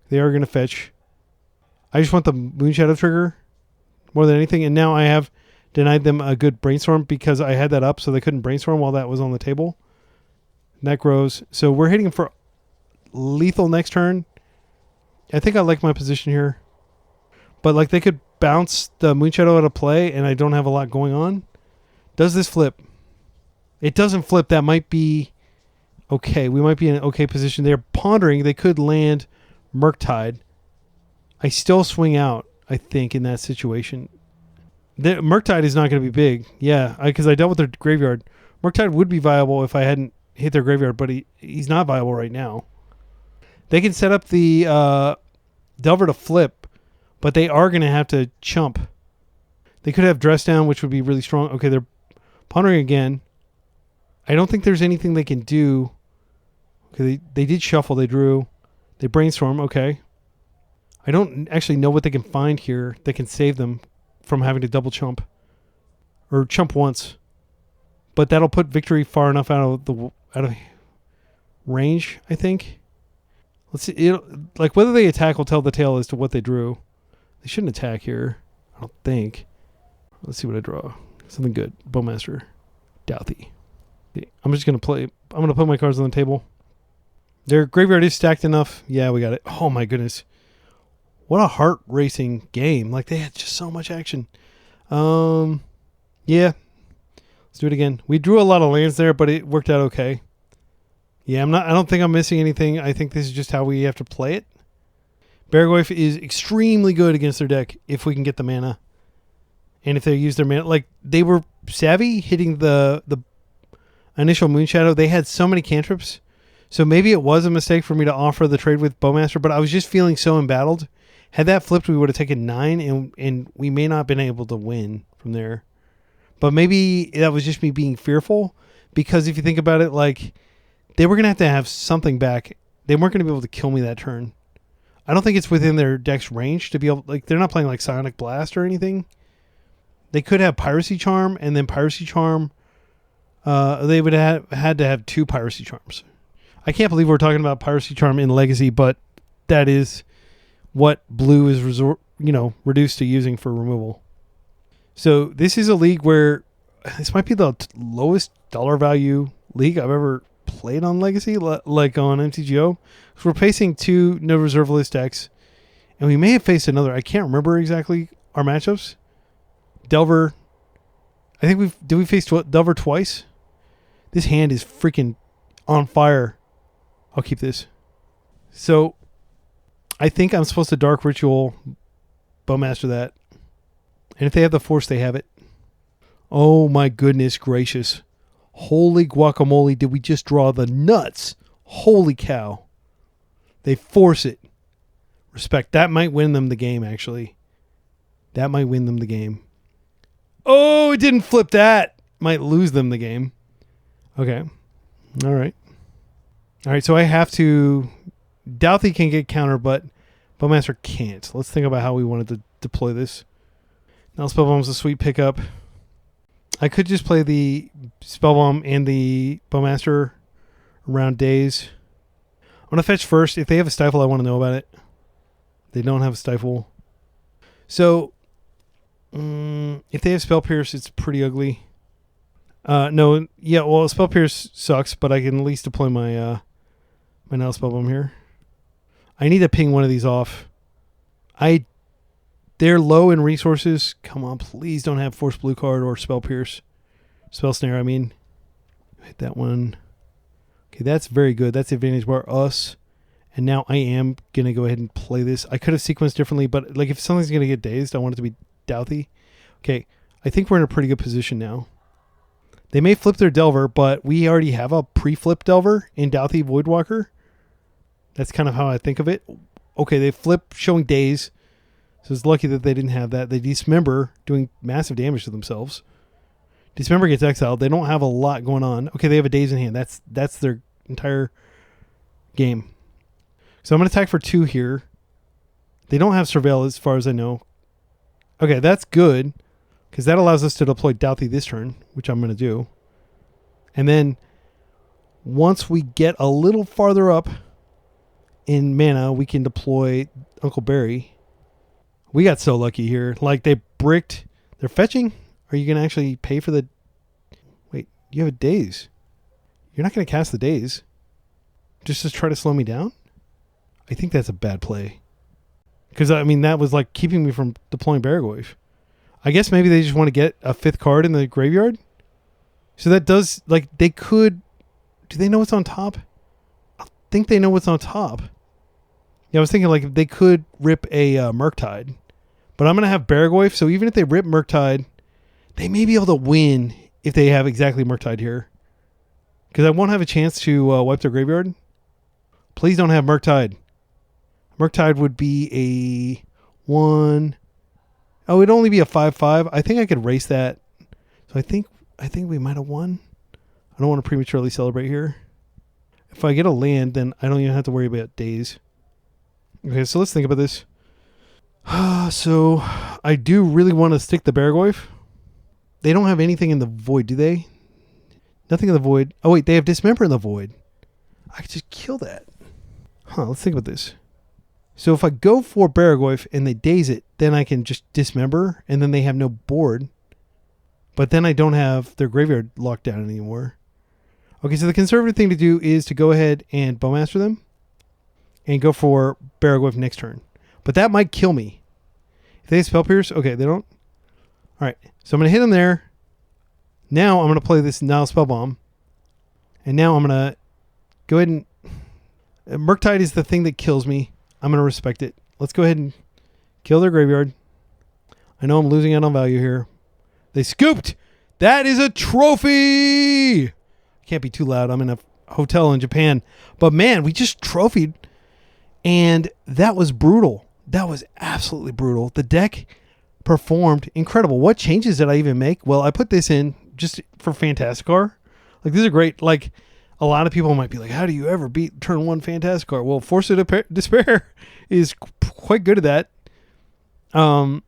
They are going to fetch. I just want the Moonshadow trigger more than anything. And now I have denied them a good brainstorm because I had that up so they couldn't brainstorm while that was on the table. And that grows. So we're hitting for lethal next turn. I think I like my position here. But like they could bounce the Moonshadow out of play and I don't have a lot going on. Does this flip? It doesn't flip. That might be okay. We might be in an okay position. They're pondering. They could land Murktide. I still swing out, I think, in that situation. The Murktide is not going to be big. Yeah, because I dealt with their graveyard. Murktide would be viable if I hadn't hit their graveyard, but he's not viable right now. They can set up the Delver to flip, but they are going to have to chump. They could have Dress Down, which would be really strong. Okay, they're pondering again. I don't think there's anything they can do. Okay, they did shuffle. They drew. They brainstorm. Okay. I don't actually know what they can find here that can save them from having to double chump. Or chump once. But that'll put victory far enough out of range, I think. Let's see. Like whether they attack will tell the tale as to what they drew. They shouldn't attack here, I don't think. Let's see what I draw. Something good. Bowmaster. Douthy. I'm just going to play. I'm going to put my cards on the table. Their graveyard is stacked enough. Yeah, we got it. Oh my goodness. What a heart racing game. Like they had just so much action. Yeah. Let's do it again. We drew a lot of lands there, but it worked out okay. Yeah, I don't think I'm missing anything. I think this is just how we have to play it. Gargoyf is extremely good against their deck if we can get the mana. And if they use their mana, like they were savvy hitting the initial Moonshadow. They had so many cantrips. So maybe it was a mistake for me to offer the trade with Bowmaster, but I was just feeling so embattled. Had that flipped, we would have taken 9 and we may not have been able to win from there. But maybe that was just me being fearful, because if you think about it, like they were going to have something back. They weren't going to be able to kill me that turn. I don't think it's within their deck's range to be able, like they're not playing like Sonic Blast or anything. They could have Piracy Charm, and then Piracy Charm, they would have had to have 2 Piracy Charms. I can't believe we're talking about Piracy Charm in Legacy, but that is what blue is reduced to using for removal. So this is a league where this might be the lowest dollar value league I've ever played on Legacy, like on MTGO. So we're facing 2 no reserve list decks, and we may have faced another. I can't remember exactly our matchups. Delver, I think we faced Delver twice? This hand is freaking on fire. I'll keep this. So I think I'm supposed to Dark Ritual Bowmaster that. And if they have the force, they have it. Oh my goodness gracious. Holy guacamole, did we just draw the nuts? Holy cow. They force it. Respect. That might win them the game, actually. That might win them the game. Oh, it didn't flip that. Might lose them the game. Okay. All right. All right, so I have to... Douthie can get counter, but Bowmaster can't. Let's think about how we wanted to deploy this. Now Spellbomb's a sweet pickup. I could just play the Spellbomb and the Bowmaster around days. I'm going to fetch first. If they have a Stifle, I want to know about it. They don't have a Stifle. So, if they have Spell Pierce, it's pretty ugly. No, yeah, well, Spell Pierce sucks, but I can at least deploy my my Now Spellbomb here. I need to ping one of these off. They're low in resources. Come on, please don't have Force Blue card or Spell Pierce. Spell Snare, I mean. Hit that one. Okay, that's very good. That's the advantage bar us. And now I am going to go ahead and play this. I could have sequenced differently, but like if something's going to get dazed, I want it to be Douthie. Okay, I think we're in a pretty good position now. They may flip their Delver, but we already have a pre-flip Delver in Douthie Voidwalker. That's kind of how I think of it. Okay, they flip showing daze. So it's lucky that they didn't have that. They dismember, doing massive damage to themselves. Dismember gets exiled. They don't have a lot going on. Okay, they have a daze in hand. That's their entire game. So I'm going to attack for 2 here. They don't have Surveil as far as I know. Okay, that's good. Because that allows us to deploy Douthie this turn, which I'm going to do. And then once we get a little farther up in mana, we can deploy Uncle Barry. We got so lucky here. Like they bricked. They're fetching. Are you going to actually pay for the... Wait, you have a daze. You're not going to cast the daze. Just to try to slow me down? I think that's a bad play. Because, I mean, that was like keeping me from deploying Baragoyf. I guess maybe they just want to get a 5th card in the graveyard. So that does, like, they could... Do they know what's on top? I think they know what's on top. Yeah, I was thinking, like, they could rip a Murktide. But I'm going to have Baragoyf, so even if they rip Murktide, they may be able to win if they have exactly Murktide here. Because I won't have a chance to wipe their graveyard. Please don't have Murktide. Murktide would be a 1... Oh, it'd only be a 5/5. I think I could race that. So I think we might have won. I don't want to prematurely celebrate here. If I get a land, then I don't even have to worry about days. Okay, so let's think about this. So I do really want to stick the Baragoyf. They don't have anything in the void, do they? Nothing in the void. Oh, wait, they have Dismember in the void. I could just kill that. Let's think about this. So if I go for Baragoyf and they daze it, then I can just Dismember, and then they have no board. But then I don't have their graveyard locked down anymore. Okay, so the conservative thing to do is to go ahead and Bowmaster them and go for Baragoyf next turn. But that might kill me. If they have Spell Pierce, okay, they don't. All right, so I'm going to hit them there. Now I'm going to play this Nile Spellbomb. And now I'm going to go ahead and... Murktide is the thing that kills me. I'm going to respect it. Let's go ahead and kill their graveyard. I know I'm losing out on value here. They scooped! That is a trophy! Can't be too loud. I'm in a hotel in Japan. But man, we just trophied. And that was brutal. That was absolutely brutal. The deck performed incredible. What changes did I even make? Well, I put this in just for Fantasticar. Like, these are great. Like, a lot of people might be like, how do you ever beat turn 1 Fantasticar? Well, Force of Despair is quite good at that. And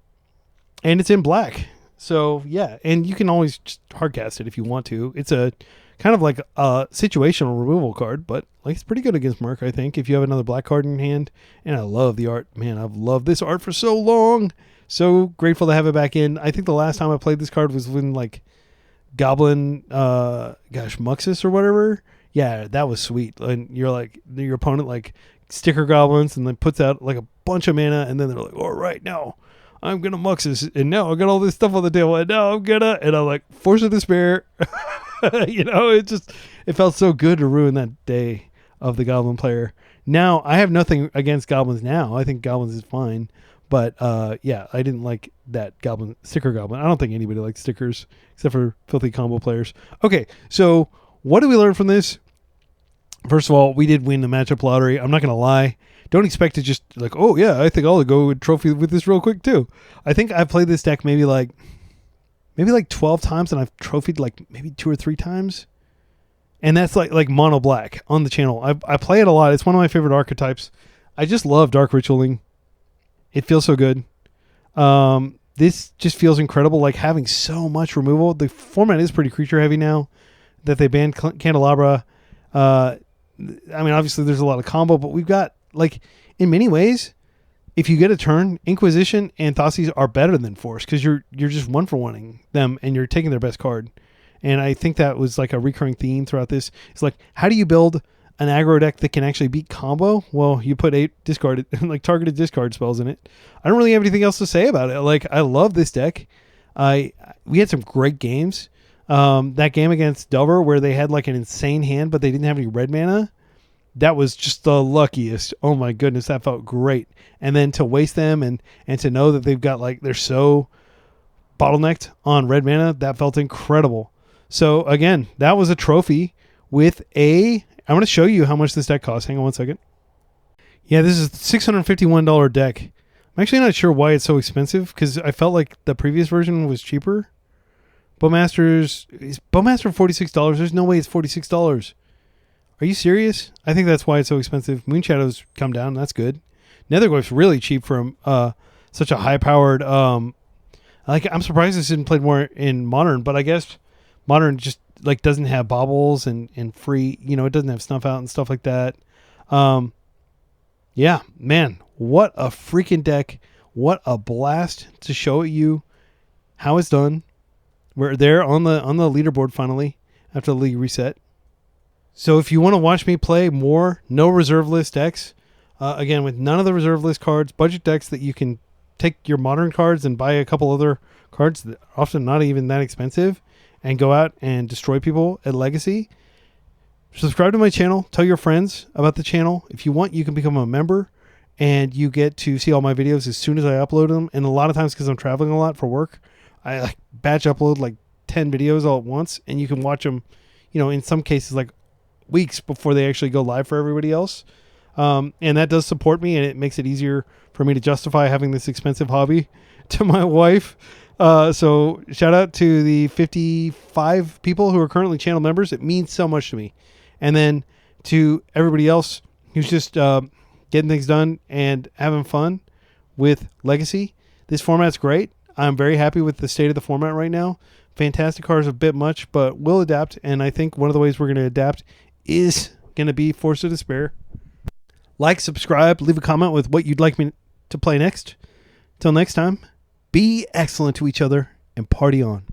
it's in black. So, yeah. And you can always just hardcast it if you want to. It's a kind of like a situational removal card, but like it's pretty good against Merc, I think, if you have another black card in hand. And I love the art. Man, I've loved this art for so long. So grateful to have it back in. I think the last time I played this card was when, like, Goblin, Muxus or whatever. Yeah, that was sweet. And you're like, your opponent, like, sticker goblins and then puts out, like, a bunch of mana. And then they're like, all right, now I'm going to Muxus. And now I got all this stuff on the table. And now I'm going to, and I'm like, Force of Despair. You know, it felt so good to ruin that day of the Goblin player. Now, I have nothing against Goblins now. I think Goblins is fine. But, yeah, I didn't like that sticker goblin. I don't think anybody likes stickers except for filthy combo players. Okay, so what do we learn from this? First of all, we did win the matchup lottery. I'm not going to lie. Don't expect to just like, oh, yeah, I think I'll go and trophy with this real quick, too. I think I've played this deck maybe like 12 times, and I've trophied like maybe 2 or 3 times. And that's like mono black on the channel. I play it a lot. It's one of my favorite archetypes. I just love dark ritualing. It feels so good. This just feels incredible, like having so much removal. The format is pretty creature heavy now that they banned Candelabra. I mean, obviously there's a lot of combo, but we've got, like, in many ways, if you get a turn, Inquisition and Thoughtseize are better than Force because you're just one for oneing them and you're taking their best card. And I think that was like a recurring theme throughout this. It's like, how do you build an aggro deck that can actually beat combo? Well, you put 8 discarded, like targeted discard spells in it. I don't really have anything else to say about it. Like, I love this deck. We had some great games. That game against Delver where they had like an insane hand, but they didn't have any red mana. That was just the luckiest. Oh my goodness, that felt great. And then to waste them and to know that they've got, like, they're so bottlenecked on red mana, that felt incredible. So again, that was a trophy with I'm going to show you how much this deck costs. Hang on one second. Yeah, this is a $651 deck. I'm actually not sure why it's so expensive because I felt like the previous version was cheaper. Bowmaster $46. There's no way it's $46. Are you serious? I think that's why it's so expensive. Moonshadow's come down. That's good. Nethergoyf's really cheap for such a high-powered. I'm surprised this didn't play more in Modern, but I guess Modern just like doesn't have baubles and free. You know, it doesn't have snuff out and stuff like that. Yeah, man, what a freaking deck! What a blast to show you how it's done. We're there on the leaderboard finally after the league reset. So if you want to watch me play more no reserve list decks, again with none of the reserve list cards, budget decks that you can take your modern cards and buy a couple other cards that are often not even that expensive and go out and destroy people at Legacy, subscribe to my channel. Tell your friends about the channel. If you want, you can become a member and you get to see all my videos as soon as I upload them. And a lot of times, because I'm traveling a lot for work, I like batch upload like 10 videos all at once, and you can watch them, you know, in some cases like weeks before they actually go live for everybody else. And that does support me, and it makes it easier for me to justify having this expensive hobby to my wife. So shout out to the 55 people who are currently channel members. It means so much to me. And then to everybody else who's just getting things done and having fun with Legacy. This format's great. I'm very happy with the state of the format right now. Fantasticar is a bit much, but we'll adapt. And I think one of the ways we're going to adapt is going to be Force of Despair. Like, subscribe, leave a comment with what you'd like me to play next. Till next time, be excellent to each other and party on.